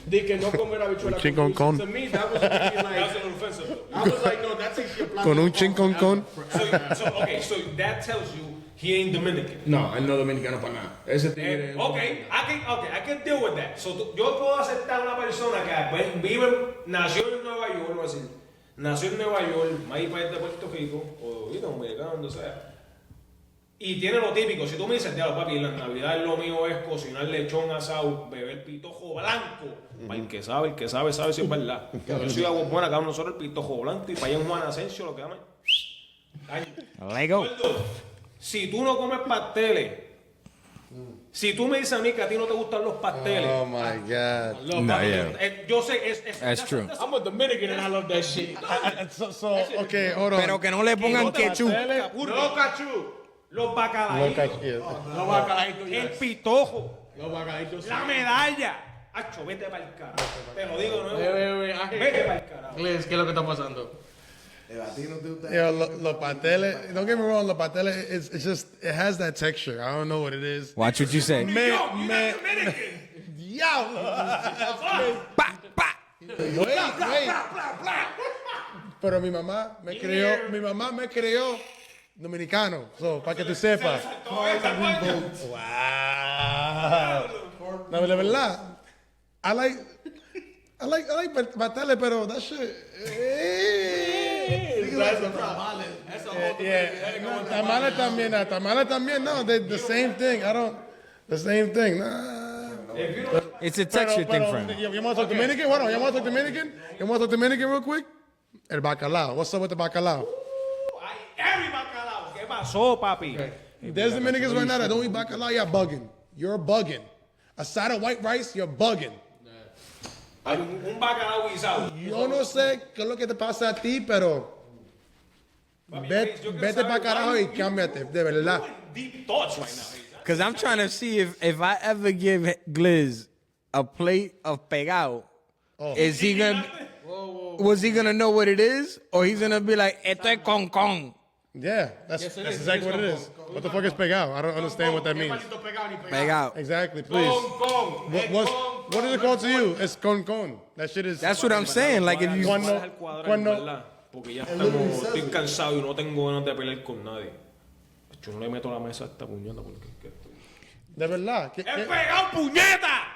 S4: de que no comer habichuela
S2: Un chin con.
S4: To me, that was really like,
S3: That's a little offensive.
S4: I was like, no, that takes your plátano.
S2: Con un chin con.
S3: So that tells you he ain't Dominican.
S4: No, él no es dominicano para nada. Ese tigre es
S3: Okay, I can deal with that. So yo puedo aceptar una persona que nació en Nueva York, no decir, nació en Nueva York, maíz país de Puerto Rico, o dominicano, donde sea. Y tiene lo típico, si tú me dices, diablo, papi, en la Navidad lo mío es cocinar lechón asado, beber pitojo blanco. Para el que sabe si es verdad. Yo soy agua buena, cada uno nosotros el pitojo blanco, y para allá en Juan Asensio lo que llaman.
S1: Lego.
S3: Si tú no comes pasteles, si tú me dices a mí que a ti no te gustan los pasteles,
S2: Oh my God.
S1: No, yeah.
S3: yo sé,
S1: That's true.
S4: I'm a Dominican and I love that shit.
S2: So okay, hold on.
S1: Pero que no le pongan ketchup.
S3: No cachú, los bacalaitos,
S4: Los bacalaitos,
S3: el pitojo,
S4: Los bacalaitos.
S3: la medalla. Acho, vete para el carajo. Te lo digo de nuevo. Vete para el carajo.
S4: Inglés, ¿qué es lo que está pasando?
S5: El latino te gusta.
S2: Yeah, los pasteles. Don't get me wrong, los pasteles. It's just it has that texture. I don't know what it is.
S1: Watch what you say.
S2: Diablo.
S1: Pa, pa.
S2: Wait. Pero mi mamá me crió dominicano. So, para que tú sepas. Wow. No, la verdad, I like pasteles, pero that shit. Tamales también. No, the same thing. The same thing. Nah.
S1: It's a texture thing for him.
S2: You want to talk Dominican? Hold on. You want to talk Dominican? You want to talk Dominican real quick? El bacalao. What's up with the bacalao?
S3: Every bacalao. ¿Qué pasó, papi?
S2: There's Dominicans right now that don't eat bacalao. You're bugging. You're bugging. A side of white rice, you're bugging.
S3: Un bacalao guisado.
S2: Yo no sé qué es lo que te pasa a ti, pero vete para carajo y cámbiate, de verdad.
S3: Deep thoughts right now.
S1: Because I'm trying to see if I ever give Gliz a plate of pegao, is he gonna was he gonna know what it is, or he's gonna be like esto es con con?
S2: Yeah, that's exactly what it is. What the fuck is pegao? I don't understand what that means.
S1: Pegao.
S2: Exactly, please. What is it called to you? It's con con. That shit is.
S1: That's what I'm saying. Like if you
S2: Cuando
S3: Porque ya estamos, estoy cansado y no tengo ganas de pelear con nadie. Yo no le meto la mesa a esta puñeta porque
S2: de verdad.
S3: ¡Es pegado, puñeta!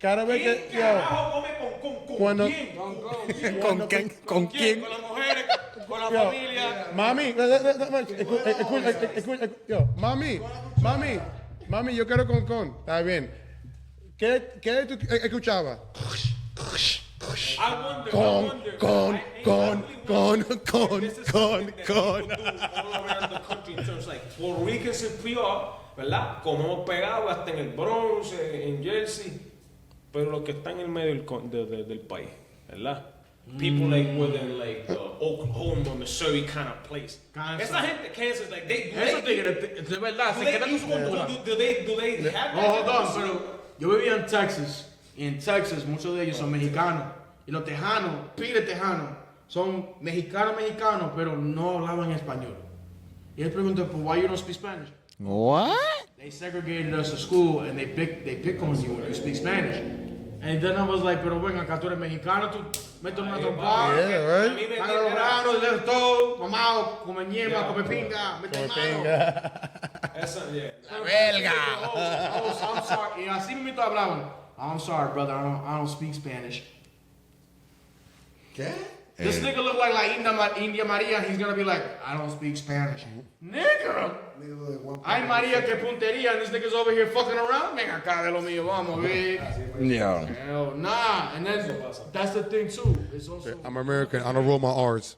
S2: Cada vez que
S3: ¿Quién carajo come con
S2: cuando
S3: quién?
S1: con quién?
S3: Con las mujeres, con la familia.
S2: Mami, mami, yo quiero con. Está bien. ¿Qué tú escuchabas? Con.
S3: Puerto Rican se peor, ¿verdad? Comemos pegado hasta en el Bronx, en Jersey, pero los que están en el medio del país, ¿verdad? People like within like Oklahoma, Missouri kind of place. Esa gente, Kansas, like they.
S4: De verdad, se quedan en su cultura.
S3: Do they have
S4: Hold on, pero yo vivía en Texas. Y en Texas muchos de ellos son mexicanos. Y los tejanos, pile tejanos, son mexicanos, pero no hablaban español. Y él preguntó, pues, why you don't speak Spanish?
S1: What?
S4: They segregated us to school and they pick on you when you speak Spanish. And then I was like, pero ven, acá tú eres mexicano, tú metes una trompada.
S2: Yeah, right?
S4: Paga los granos, de todo, mamado, come ñema, come pinga, mete mano.
S3: La
S1: belga.
S4: I'm sorry. Y así mismo hablaban. I'm sorry, brother, I don't speak Spanish.
S5: ¿Qué?
S4: This nigga look like India Maria. He's gonna be like, I don't speak Spanish. Nigga! Ay, Maria, que puntería. And this nigga's over here fucking around. Venga acá de lo mío, vamos, güey.
S1: Yeah.
S4: Hell nah. And then, that's the thing, too. It's also...
S2: I'm American. I don't roll my R's.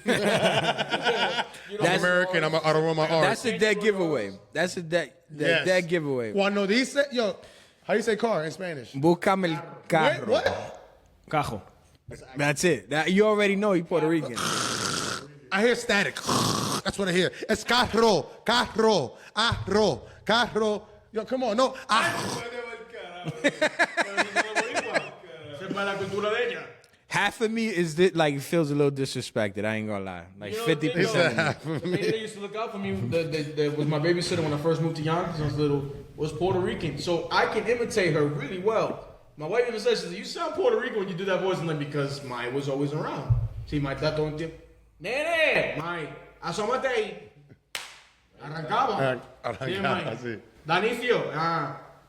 S2: I'm American. I don't roll my R's.
S1: That's a dead giveaway. That's a dead giveaway.
S2: Cuando dice, yo, how do you say car in Spanish?
S1: Búscame el carro.
S2: What?
S3: Cajo.
S1: That's it. You already know he's Puerto Rican.
S2: I hear static. That's what I hear. It's carro. Yo, come on, no.
S1: Half of me is like feels a little disrespected. I ain't gonna lie. Like 50%.
S4: The lady that used to look out for me, that was my babysitter when I first moved to Yonkers, I was little, was Puerto Rican. So I can imitate her really well. My wife even says, she says, you sound Puerto Rican when you do that voice. And like, because Maya was always around. See, my dad todo el tiempo. Nene, Maya, asómate ahí. Arrancaba.
S2: Arrancaba, sí.
S4: Danicio,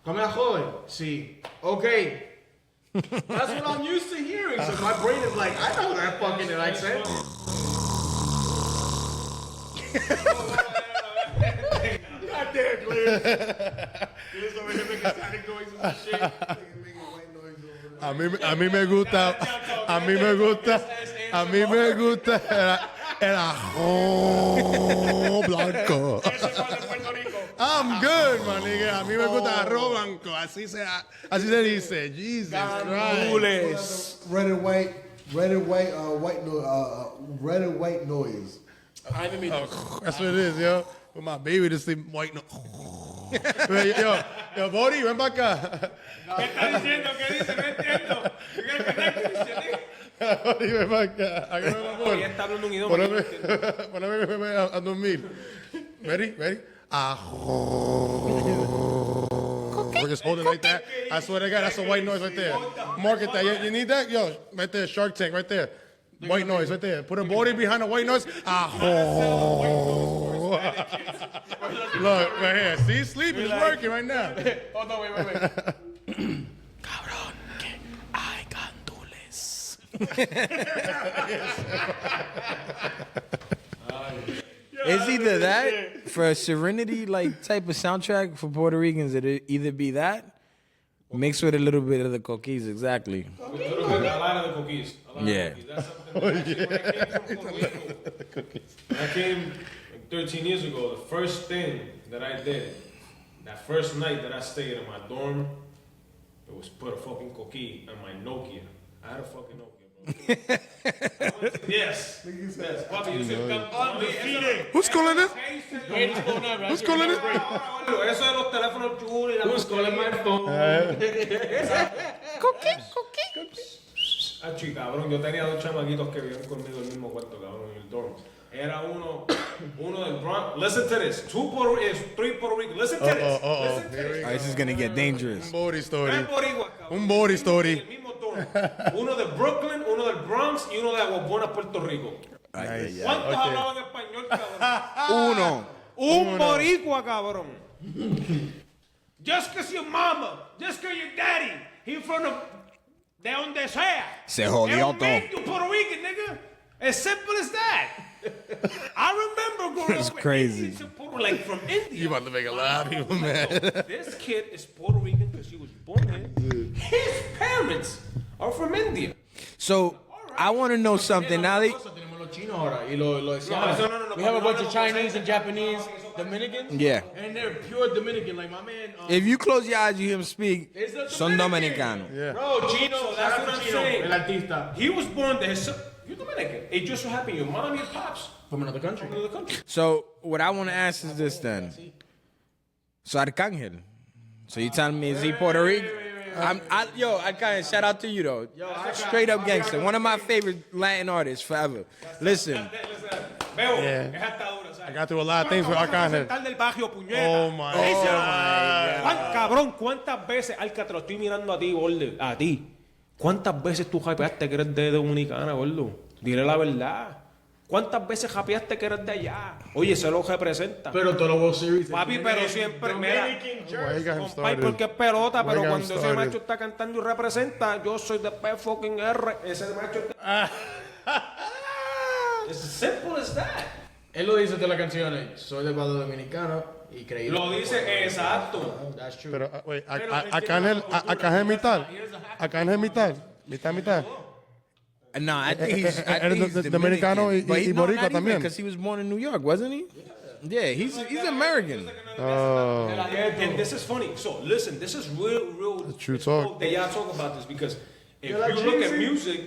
S4: come a joven. Sí. Okay. That's what I'm used to hearing. So my brain is like, I know that fucking accent. God damn, Glenn. He's over here making static noises and shit.
S2: A mí me gusta el arroz blanco. I'm good, man, nigga. A mí me gusta arroz blanco. Así se dice. Jesus Christ.
S5: Red and white noise.
S2: That's what it is, yo. For my baby to sleep white noise. Yo, Bori, ven para acá.
S3: ¿Qué está diciendo? ¿Qué dice? No entiendo.
S2: Bori, ven para acá.
S3: Ya está hablando un idioma.
S2: Poneme a dormir. Ready? We're just holding like that. I swear to God, that's a white noise right there. Market that. You need that? Yo, right there, Shark Tank, right there. White noise right there. Put a body behind a white noise. Look, right here. See, sleeping is working right now.
S4: Oh, no, wait.
S1: Cabrón, que hay gandules. It's either that for a Serenity like type of soundtrack for Puerto Ricans. It'd either be that, Mixed with a little bit of the coquis, exactly.
S3: A lot of the cookies.
S1: Yeah.
S3: That's something when I came from Puerto Rico, I came like 13 years ago. The first thing that I did, that first night that I stayed in my dorm, it was put a fucking coquille on my Nokia. I had a fucking Nokia, bro. Yes. Papi, yo soy undefeated.
S2: Who's calling it? Who's calling it?
S3: Eso de los teléfonos chulos y la
S4: Who's calling my phone?
S3: Ah, chica, cabrón, yo tenía dos chamaquitos que vivían conmigo en el mismo cuarto, cabrón, en el dorm. Era uno del Bronx. Listen to this. Three Puerto Rican. Listen to this. Listen to this.
S1: This is gonna get dangerous.
S2: Un body story.
S3: Tres boricuas, cabrón.
S2: Un body story.
S3: En el mismo dorm. Uno de Brooklyn, uno del Bronx y uno de Aguas Buenas, Puerto Rico.
S2: Nice.
S3: ¿Cuántos hablaban español, cabrón? Un boricua, cabrón. Just cause your mama, just cause your daddy, he from de donde sea.
S1: Se jodió todo.
S3: You Puerto Rican, nigga. As simple as that. I remember growing
S1: It's
S3: up with
S1: crazy.
S3: Indians in Puerto, like from India.
S2: You about to make a lot of people mad.
S3: This kid is Puerto Rican because she was born here. His parents are from India.
S1: So I want to know something. Now they
S4: Tenemos los chinos ahora y lo decíamos.
S3: No.
S4: We have a bunch of Chinese and Japanese, Dominicans.
S1: yeah.
S4: And they're pure Dominican. Like my man.
S1: If you close your eyes, you hear him speak.
S4: Is that
S1: Son
S4: Dominican?
S1: Dominicanos.
S2: Yeah.
S4: Bro, Chino,
S3: So that's what I'm saying.
S4: El artista.
S3: He was born there. You're Dominican. It just so happened your mom, your pops
S4: From another country.
S3: from another country.
S1: So what I want to ask is this then. So Arcángel. So you telling me is he Puerto Rican? Arcángel, shout out to you though. Straight up gangster. One of my favorite Latin artists forever. Listen.
S3: Veo,
S2: Yeah.
S3: esa está dura, ¿sabes?
S2: I got through a lot of things with Arcángel.
S3: Del barrio, puñeta.
S2: Oh my God.
S3: Cabrón, ¿cuántas veces, Alca, te lo estoy mirando a ti, gordo? A ti. ¿Cuántas veces tú japeaste que eres de Dominicana, gordo? Dile la verdad. ¿Cuántas veces japeaste que eres de allá? Oye, se lo representa.
S4: Pero todos los World Series.
S3: Papi, pero siempre, mira,
S4: Dominican
S2: Why you got him
S3: compay
S2: started?
S3: porque es pelota,
S2: Why
S3: pero
S2: you got him
S3: cuando ese
S2: started?
S3: macho está cantando y representa, yo soy de P fucking R. Ese macho está... It's as simple as that.
S4: Él lo dice en todas las canciones. Soy de Padre Dominicano y creí.
S3: Lo dice exacto.
S4: That's true.
S2: Pero, wait, Arcángel mitad. Arcángel mitad.
S1: No, I think he's
S2: Eres dominicano y boricua también.
S1: Because he was born in New York, wasn't he? Yeah, he's American.
S2: Oh,
S3: And this is funny. So listen, this is real.
S2: true talk.
S3: That y'all talk about this because if you look at music,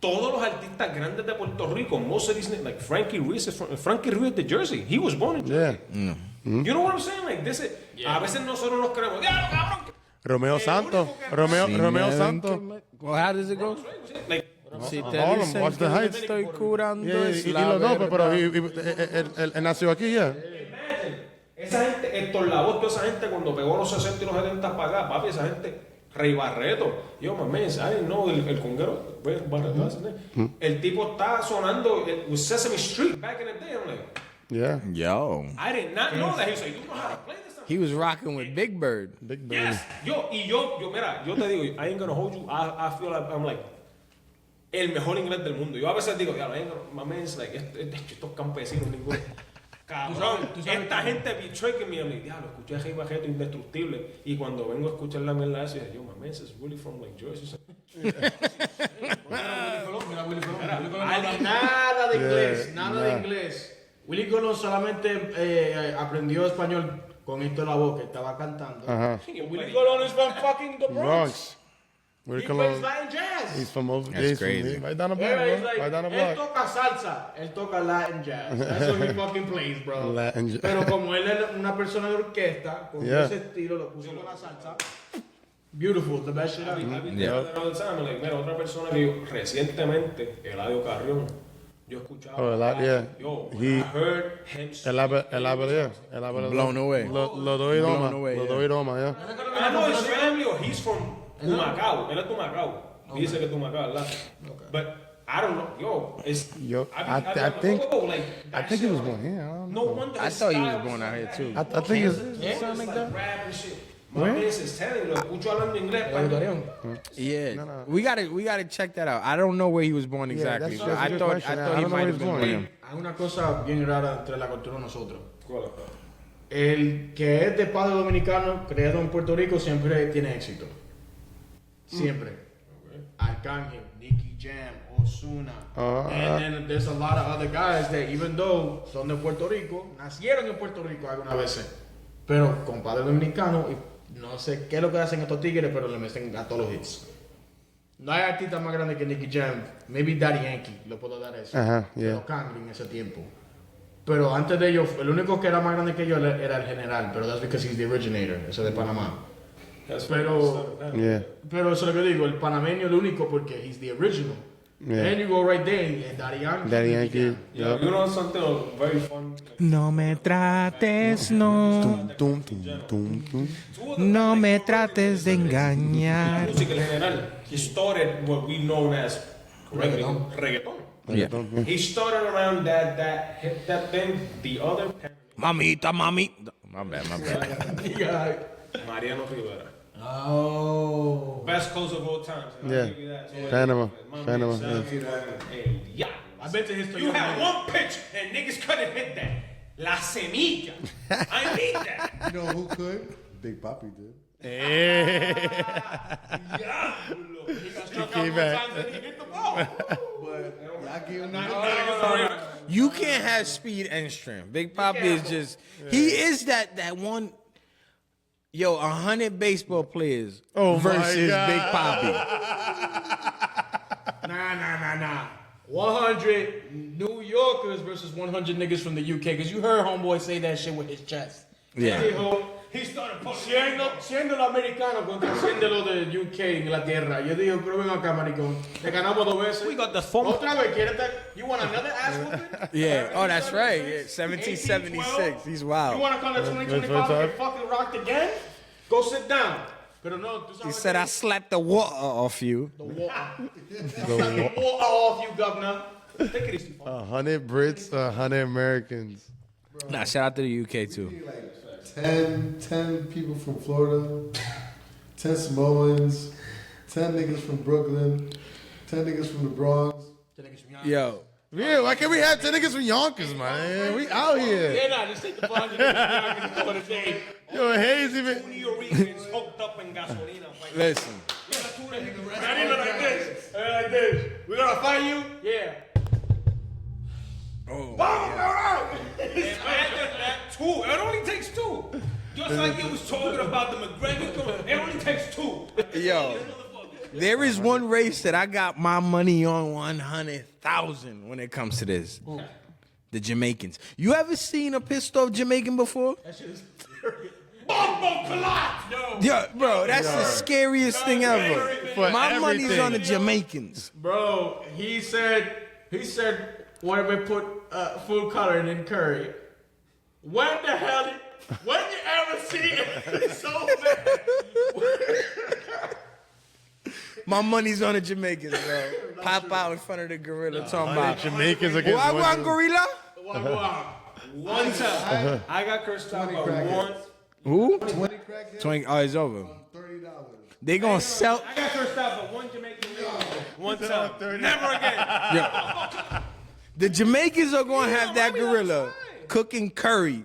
S3: todos los artistas grandes de Puerto Rico, most of these, like Frankie Ruiz de Jersey, he was born in Jersey.
S2: yeah.
S3: You know what I'm saying? Like this is, a veces nosotros nos creemos, ¡diablo, cabrón!
S2: Romeo Santos. Romeo Santos.
S1: Well, how does it go?
S3: Like,
S1: Si te
S2: Harlem,
S1: dicen
S2: watch the
S1: que
S2: heights.
S1: estoy curando
S2: Yeah,
S1: es
S2: y
S1: la
S2: los dos,
S1: verdad.
S2: pero él nació aquí ya.
S3: esa gente, Héctor Lavoe, toda esa gente cuando pegó los 60 y los 70 para acá, papi, esa gente, Rey Barreto, yo, mamá, ¿sabes? No, el conguero, Barreto, el tipo está sonando with Sesame Street back in the day, I'm like,
S2: Yeah.
S1: Yo,
S3: I did not know that. He was like, you know how to play this stuff?
S1: he was rocking with Big Bird.
S2: Big Bird.
S3: Yes. Yo, mira, yo te digo, I ain't gonna hold you. I feel like I'm like el mejor inglés del mundo. Yo a veces digo, ya, my man's like, estos campesinos, ninguno. Cabrón, esta gente be tricking me. I'm like, diablo, escuché a Rey Barreto indestructible. Y cuando vengo a escuchar la mierda esa, yo, my man's is really from like Jersey.
S4: Nada de inglés, nada de inglés. Willy Colón solamente aprendió español con esto la voz que estaba cantando.
S2: Ajá.
S4: Willy Colón is from fucking the Bronx.
S2: Bronx. Willy
S4: He
S2: Colón.
S4: plays Latin jazz.
S2: He's from over
S1: That's
S2: he's from-
S1: crazy.
S2: Right down the block,
S4: Yeah, he's
S2: bro.
S4: like,
S2: Right down the
S4: él
S2: block.
S4: toca salsa, él toca Latin jazz. That's what he fucking plays, bro.
S2: Latin jazz.
S4: Pero como él es una persona de orquesta, con
S2: Yeah.
S4: ese estilo, lo puso con la salsa. Beautiful, the best shit I've ever.
S3: Mira, otra persona que yo recientemente, Eladio Carrión, yo escuchaba.
S2: Oh, yeah.
S3: Yo,
S2: He-
S3: I heard him.
S2: El habla.
S1: Blown away.
S2: Lo doy Roma.
S1: Blown away,
S2: Lo
S1: yeah.
S2: doy Roma, yeah.
S3: I know his family or he's from Humacao. Él es Humacao. Dice que es Humacao, ¿verdad? But I don't know. Yo, it's.
S2: Yo,
S3: I
S2: think
S3: like,
S2: I think he was born here. I don't know.
S3: No wonder
S1: I
S3: his
S1: thought he was
S3: style
S1: born out here too.
S2: I think he's
S3: something like that. Rap and shit. My
S2: Where?
S3: man is telling you, lo escucho hablando inglés.
S1: Yeah, we gotta check that out. I don't know where he was born exactly.
S2: that's a
S1: I
S2: good
S1: thought
S2: question. I
S1: he
S2: don't know
S1: might
S2: where
S1: have
S2: he's
S1: been
S2: born.
S1: born.
S4: Hay una cosa bien rara entre la cultura de nosotros.
S3: ¿Cuál?
S4: El que es de padre dominicano, criado en Puerto Rico, siempre tiene éxito. Siempre. Arcángel, Nicky Jam, Ozuna. And then there's a lot of other guys that even though son de Puerto Rico, nacieron en Puerto Rico algunas veces. Pero con padre dominicano y no sé qué es lo que hacen estos tigres, pero le meten a todos los hits. No hay artista más grande que Nicky Jam. Maybe Daddy Yankee, lo puedo dar eso. Los Cangri en ese tiempo. Pero antes de ellos, el único que era más grande que ellos era el general. Pero that's because he's the originator. Ese de Panamá. Pero eso es lo que digo. El panameño es el único porque he's the original. And you go right there, Daddy Yankee.
S2: Daddy Yankee.
S3: You know something very fun?
S1: No me trates, no. No me trates de engañar.
S3: Música en general. He started what we know as reggaeton.
S1: Yeah.
S3: He started around that thing. The other.
S1: Mamita, mami. My bad.
S3: Mariano Rivera.
S4: Oh.
S3: Best closer of all time.
S2: Yeah. Panama.
S3: Yeah.
S4: I bet you history.
S3: You had one pitch and niggas couldn't hit that. La semilla. I need that.
S5: You know who could? Big Papi did.
S2: Came back.
S1: You can't have speed and strength. Big Papi is just, he is that one. Yo, 100 baseball players versus Big Papi.
S4: Nah. 100 New Yorkers versus 100 niggas from the UK. Because you heard homeboy say that shit with his chest.
S1: Yeah.
S3: He started
S4: Siendo el americano contra siendo lo de UK, Inglaterra. Yo digo, pero ven acá, maricón. Le ganamos 2 veces.
S3: We got the phone.
S4: Otra vez, ¿quieres you want another ass whooping?
S1: Yeah. Oh, that's right. Yeah. 1776. He's
S4: You
S1: wild.
S4: want to come to 2025 and get fucking rocked again? Go sit down. Pero no, tú sabes.
S1: He said, I slapped the water off you.
S4: The water. The water off you, governor. Take it easy.
S2: 100 Brits, 100 Americans.
S1: Nah, shout out to the UK too.
S5: 10 people from Florida, 10 Samoans, 10 niggas from Brooklyn, 10 niggas from the Bronx.
S1: Yo.
S2: Yeah, why can't we have 10 niggas from Yonkers, man? We out here.
S4: Yeah, nah, just take the 400 niggas for the day.
S2: Yo, Hayes even.
S3: New Ricans hooked up in gasolina.
S1: Listen.
S4: Ready like this. Like this. We gonna fight you? Yeah.
S1: Oh.
S3: Imagine that two. It only takes 2. Just like you was talking about the McGregor. It only takes 2.
S1: Yo. There is one race that I got my money on 100,000 when it comes to this. The Jamaicans. You ever seen a pissed off Jamaican before?
S4: That shit is
S3: Bombo collide.
S1: Yeah, bro, that's the scariest thing ever.
S2: For
S1: My money's
S2: everything.
S1: on the Jamaicans.
S4: Bro, he said, when we put food coloring in curry, when you ever see it so bad?
S1: My money's on the Jamaicans, bro. Pop out in front of the gorilla talking about
S2: Jamaicans against
S1: Wagwan gorilla?
S3: One time. I got cursed out by one.
S1: Who?
S5: 20 crackheads,
S1: 20. Oh, it's over.
S5: $30.
S1: They gonna sell.
S3: I got cursed out by one Jamaican one time. Never again.
S1: The Jamaicans are gonna have that gorilla cooking curry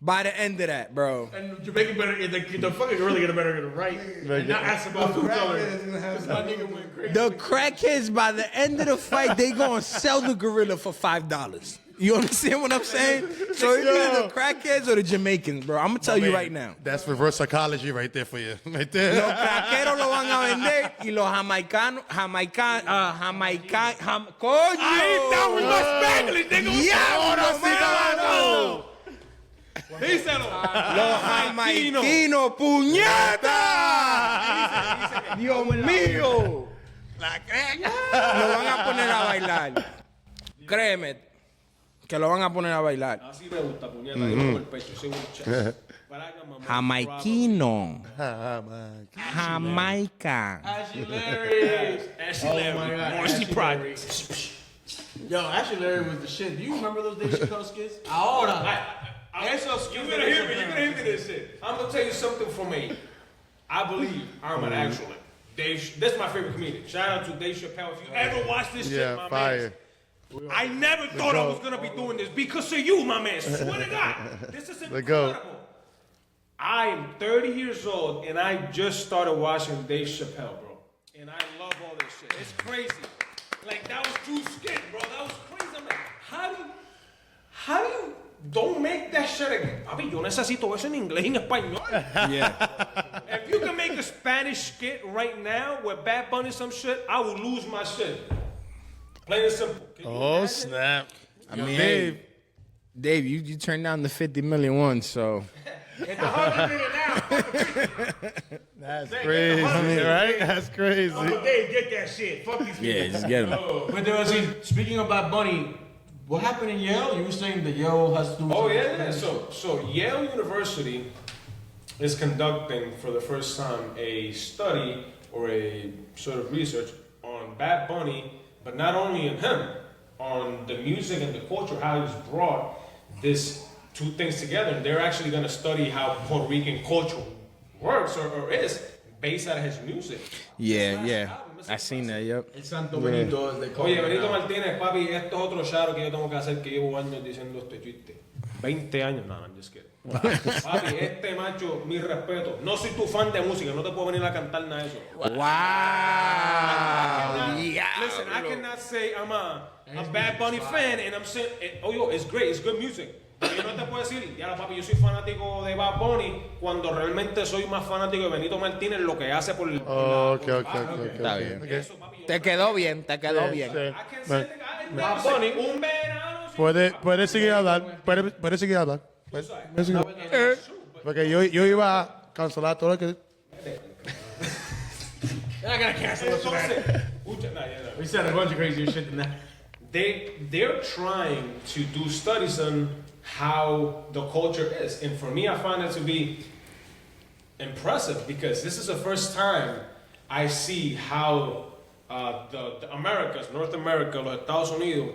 S1: by the end of that, bro.
S4: And Jamaican better, the fucking gorilla better get it right. And not ask about food coloring.
S5: Crackheads gonna have
S4: My nigga went crazy.
S1: The crackheads by the end of the fight, they gonna sell the gorilla for $5. You understand what I'm saying? So it's either the crackheads or the Jamaicans, bro. I'm gonna tell you right now.
S2: That's reverse psychology right there for you. Right there.
S1: Los craqueros lo van a vender y los jamaicanos, coño.
S3: Ahí está, we must Spanglish, nigga.
S1: Diablo, mano.
S3: Díselo.
S1: Los jamaiquinos, puñeta. Dios mío. Lo van a poner a bailar. Créeme que lo van a poner a bailar.
S3: Así me gusta, puñeta. Yo con el pecho, soy un chef.
S1: Jamaiquino. Jamaica.
S4: Ashley Larry.
S3: Ashley Larry. Morrissey Project.
S4: Yo, Ashley Larry was the shit. Do you remember those Dave Chappelle skits? Ahora. Esos
S3: You gotta hear me. You gotta hear me this shit. I'm gonna tell you something from me. I believe I'm actually. That's my favorite comedian. Shout out to Dave Chappelle. If you ever watch this shit, my
S2: fire.
S3: man. I never thought I was gonna be doing this because of you, my man. Swear to God, this is incredible. I am 30 years old and I just started watching Dave Chappelle, bro. and I love all this shit. It's crazy. Like, that was true skit, bro. That was crazy. I'm like, how do you don't make that shit again? Papi, yo necesito eso en inglés y en español.
S1: Yeah.
S3: If you can make a Spanish skit right now with Bad Bunny some shit, I will lose my shit. Plain and simple.
S2: Oh, snap.
S1: I mean, Dave, you turned down the 50 million one, so.
S3: It's 100 million now.
S2: That's crazy, right? That's crazy.
S4: Uncle Dave, get that shit. Fuck these people.
S1: Yeah, just get him.
S4: But there was, speaking about Bunny, what happened in Yale? You were saying that Yale has to do
S3: Oh yeah. So Yale University is conducting for the first time a study or a sort of research on Bad Bunny, but not only in him, on the music and the culture, how he's brought this two things together. And they're actually going to study how Puerto Rican culture works or is based out of his music.
S1: Yeah. I seen that, yep.
S4: El Santo Benito, as they call
S3: Oye,
S4: it
S3: Benito
S4: now.
S3: Martínez, papi, esto es otro shout que yo tengo que hacer, que llevo años diciendo este chiste. 20 años, no, I'm just kidding. Papi, este macho, mi respeto. No soy tu fan de música, no te puedo venir a cantar nada de eso.
S1: Wow. Yeah.
S3: Listen, I cannot say I'm a Bad Bunny fan and I'm saying, oh yo, it's great, it's good music. Pero yo no te puedo decir, ya papi, yo soy fanático de Bad Bunny cuando realmente soy más fanático de Benito Martínez, lo que hace por el.
S2: Okay.
S1: Está bien.
S3: Eso, papi, yo
S1: Te quedó bien.
S3: I can say, Bad Bunny, un verano.
S2: Puede seguir hablar. Puede seguir hablar. Puede seguir. Porque yo iba a cancelar todo lo que.
S4: I gotta cancel this shit. We said a bunch of crazier shit than that.
S3: They're trying to do studies on how the culture is, and for me, I find it to be impressive because this is the first time I see how the Americas, North America, los Estados Unidos,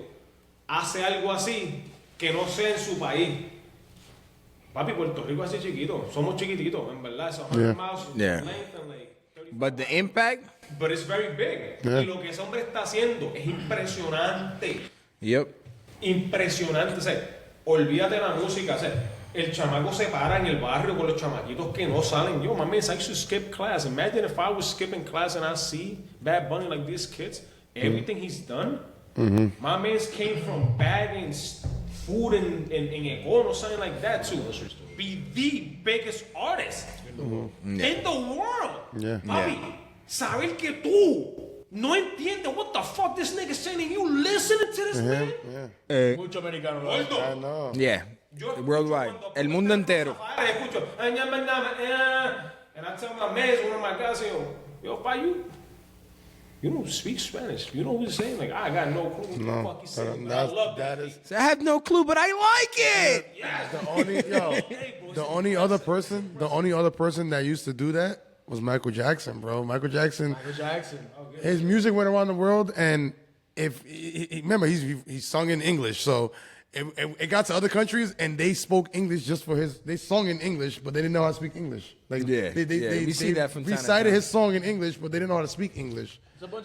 S3: hace algo así que no sea en su país. Papi, Puerto Rico es así chiquito, somos chiquititos, en verdad, it's 100 miles
S1: Yeah.
S3: length and like 35.
S1: But the impact?
S3: But it's very big.
S2: Yeah.
S3: Y lo que ese hombre está haciendo es impresionante.
S1: Yep.
S3: Impresionante. O sea, olvídate de la música. O sea, el chamaco se para en el barrio con los chamaquitos que no salen. Yo, my man, I used to skip class. Imagine if I was skipping class and I see Bad Bunny like these kids. Everything he's done. My man's came from bagging food in Ecuador or something like that to be the biggest artist in the world.
S2: Yeah.
S3: Papi, saber que tú no entiendes what the fuck this nigga saying and you listening to this man?
S4: Mucho americano.
S3: Gordo.
S2: I know.
S1: Yeah.
S3: Yo escucho
S1: Worldwide.
S3: cuando
S1: El mundo entero.
S3: escucho, and I tell my man, one of my guys, yo, pa, you don't speak Spanish. You know what he's saying? Like, I got no clue what the fuck he's saying. I love that.
S1: So I have no clue, but I like it.
S3: Yes.
S2: The only other person that used to do that was Michael Jackson, bro. Michael Jackson. His music went around the world, and remember he sung in English, so it got to other countries, and they spoke English just for his. They sung in English, but they didn't know how to speak English. Like
S1: we see that from time to
S2: recited
S1: time.
S2: his song in English, but they didn't know how to speak English.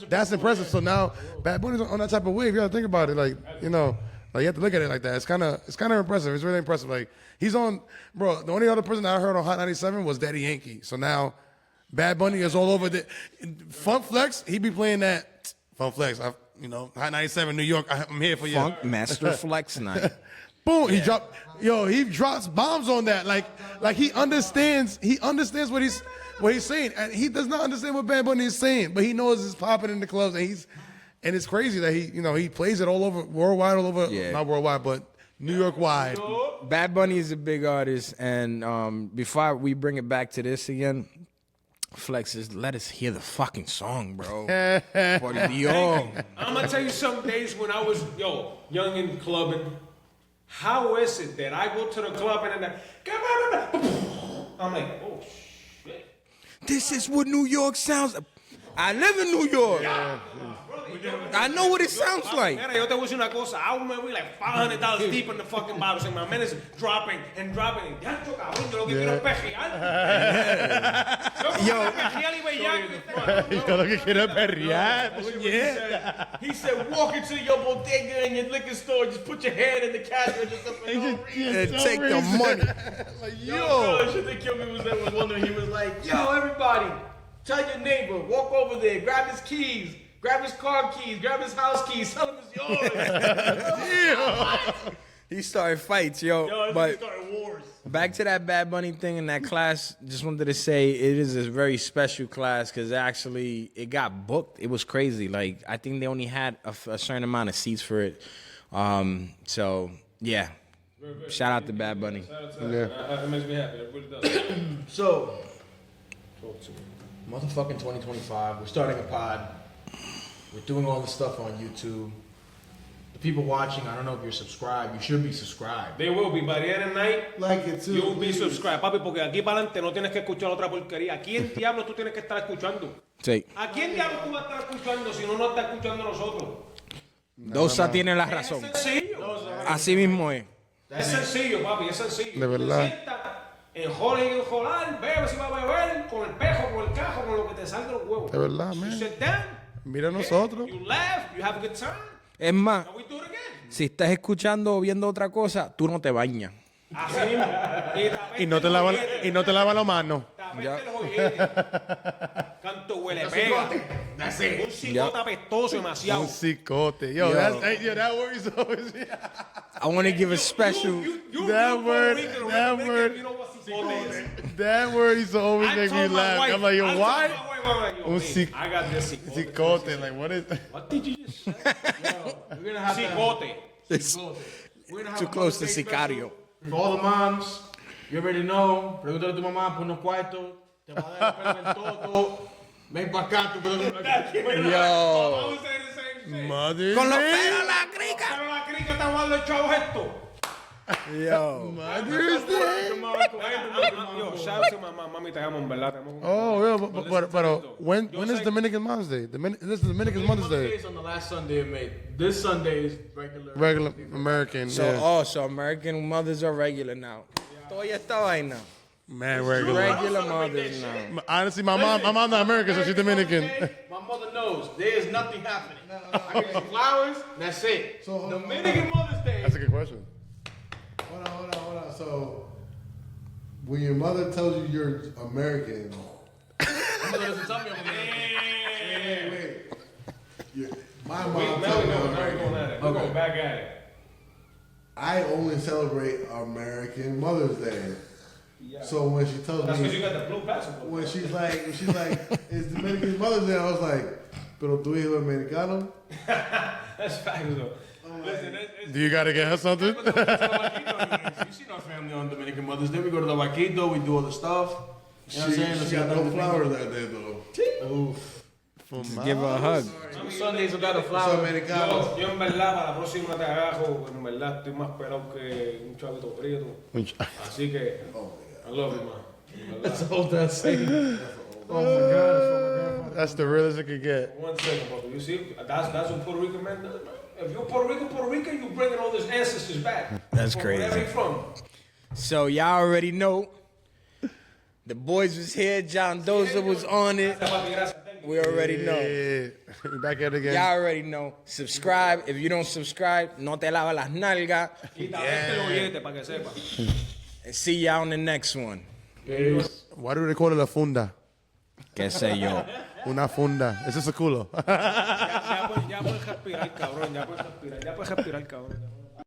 S2: That's impressive. So now Bad Bunny's on that type of wave. You gotta think about it, like you have to look at it like that. It's kind of impressive. It's really impressive. Like he's on, bro. The only other person that I heard on Hot 97 was Daddy Yankee. So now Bad Bunny is all over the Funk Flex. He be playing that Funk Flex. Hot 97 New York. I'm here for you.
S1: Funk Master Flex Night.
S2: Boom. He drops bombs on that. Like he understands what he's saying, and he does not understand what Bad Bunny is saying, but he knows it's popping in the clubs, and it's crazy that he plays it all over worldwide, not worldwide, but New York wide.
S1: Bad Bunny is a big artist, and before we bring it back to this again, Flex, just let us hear the fucking song, bro. Por Dios.
S3: I'm gonna tell you some days when I was young and clubbing. How is it that I go to the club and then I'm like, oh shit.
S1: This is what New York sounds like. I live in New York. I know what it sounds like.
S3: Mira, yo te voy a decir una cosa. I remember we like $500 deep in the fucking bottles and my man is dropping and dropping. Ya, cabrón, yo lo que quiero es pejear. Yo pejear y bellaco.
S2: Yo lo que quiero es perrear.
S4: He said, walk into your bodega in your liquor store, just put your hand in the cash register for no reason.
S1: And take the money.
S2: Like,
S4: Yo, shit that killed me was that one where he was like, yo, everybody, Tell your neighbor, walk over there, grab his keys, grab his car keys, grab his house keys, tell him it's yours.
S1: He started fights, yo. But
S4: started wars.
S1: back to that Bad Bunny thing in that class. Just wanted to say it is a very special class because actually it got booked. It was crazy. Like I think they only had a certain amount of seats for it. So yeah, shout out to Bad Bunny.
S3: It makes me happy. It really does.
S4: So, motherfucking 2025. We're starting a pod. We're doing all this stuff on YouTube. The people watching, I don't know if you're subscribed. You should be subscribed.
S3: They will be by the end of the night.
S5: Like it too.
S3: You'll be subscribed, papi, porque aquí para adelante no tienes que escuchar otra porquería. ¿A quién diablos tú tienes que estar escuchando?
S1: Sí.
S3: ¿A quién diablos tú vas a estar escuchando si no nos está escuchando a nosotros?
S1: Doza tiene la razón.
S3: Es sencillo.
S1: Así mismo es.
S3: Es sencillo, papi, es sencillo.
S2: De verdad.
S3: Te sientas, enjolar y enjolar, bebe si va a beber, con el pejo, con el cajo, con lo que te salga de los huevos.
S2: De verdad,
S3: You
S2: man.
S3: sit down,
S2: Mira nosotros.
S3: you laugh, you have a good time,
S1: Es más,
S3: and we do it again.
S1: si estás escuchando o viendo otra cosa, tú no te bañas.
S3: Así mismo.
S2: Y no te lavan las manos.
S3: Tapete el joyete. Canto huele pega. Un cicote apestoso demasiado.
S2: Un cicote. Yo, that word is always.
S1: I want to give a special.
S2: That word.
S3: You know what cicote is.
S2: That word used to always make me laugh. I'm like, yo, why? Un
S3: I got this cicote.
S2: Cicote, like, what is?
S3: What did you just say?
S4: We're gonna have
S3: Cicote.
S4: We're gonna have
S1: Too
S4: a
S1: close to
S4: birthday
S1: sicario.
S4: special For all the moms, you already know. Pregúntale a tu mamá por unos cuartos. Te va a dar el pelo en todo. Ven pa' acá, tú puedes.
S1: Yo.
S2: Mother's
S1: Con los
S2: Day.
S1: pelos la crica.
S3: Pero la crica está jugando el chavo esto.
S1: Yo.
S2: Mother's Day.
S3: Yo, shout out to my mom. Mami, te amo, en verdad. Te amo.
S2: Oh, yeah, but when is Dominican Mother's Day? This is Dominican Mother's Day.
S4: Is on the last Sunday of May. This Sunday is regular.
S2: Regular American.
S1: So,
S2: Yeah.
S1: so American mothers are regular now. Toda esta vaina.
S2: Man, regular.
S1: Regular mothers now.
S2: Honestly, my mom's not American, so she's Dominican.
S4: My mother knows there is nothing happening. I get some flowers, that's it.
S5: So, hold on.
S4: Dominican Mother's Day.
S2: That's a good question.
S5: Hold on. So, when your mother tells you you're American, wait. My mom tells me I'm American.
S3: We're going back at it.
S5: I only celebrate American Mother's Day. So when she tells
S3: That's because
S5: me,
S3: you got the blue passport.
S5: when she's like, it's Dominican Mother's Day, I was like, pero tu hijo es americano?
S3: That's facts, though. Listen,
S2: Do you gotta get her something?
S4: You seen our family on Dominican Mother's Day. We go to the Waquito, we do all the stuff. You know what I'm saying?
S5: She got no flowers that day though.
S4: Oof.
S1: Just give her a hug.
S4: Sundays we got a
S5: So
S4: flower.
S5: americano.
S3: yo en verdad para la próxima te agajo, en verdad estoy más pelado que un chavito prieto. Así que, I love you, man.
S4: That's all that saying.
S2: That's the realest it could get.
S3: One second, brother. You see, that's what Puerto Rican man does, man. If you're Puerto Rican, you bringing all those ancestors back.
S1: That's
S3: From
S1: crazy.
S3: Wherever you from.
S1: So y'all already know. The boys was here. John Doza was on it. We already know.
S2: Yeah. Back at it again.
S1: Y'all already know. Subscribe. If you don't subscribe, no te lava las nalgas. And see y'all on the next one.
S2: Why do they call it a funda?
S1: Qué sé yo.
S2: Una funda. Ese es el culo.
S3: Ya puedes respirar, cabrón. Ya puedes respirar, cabrón.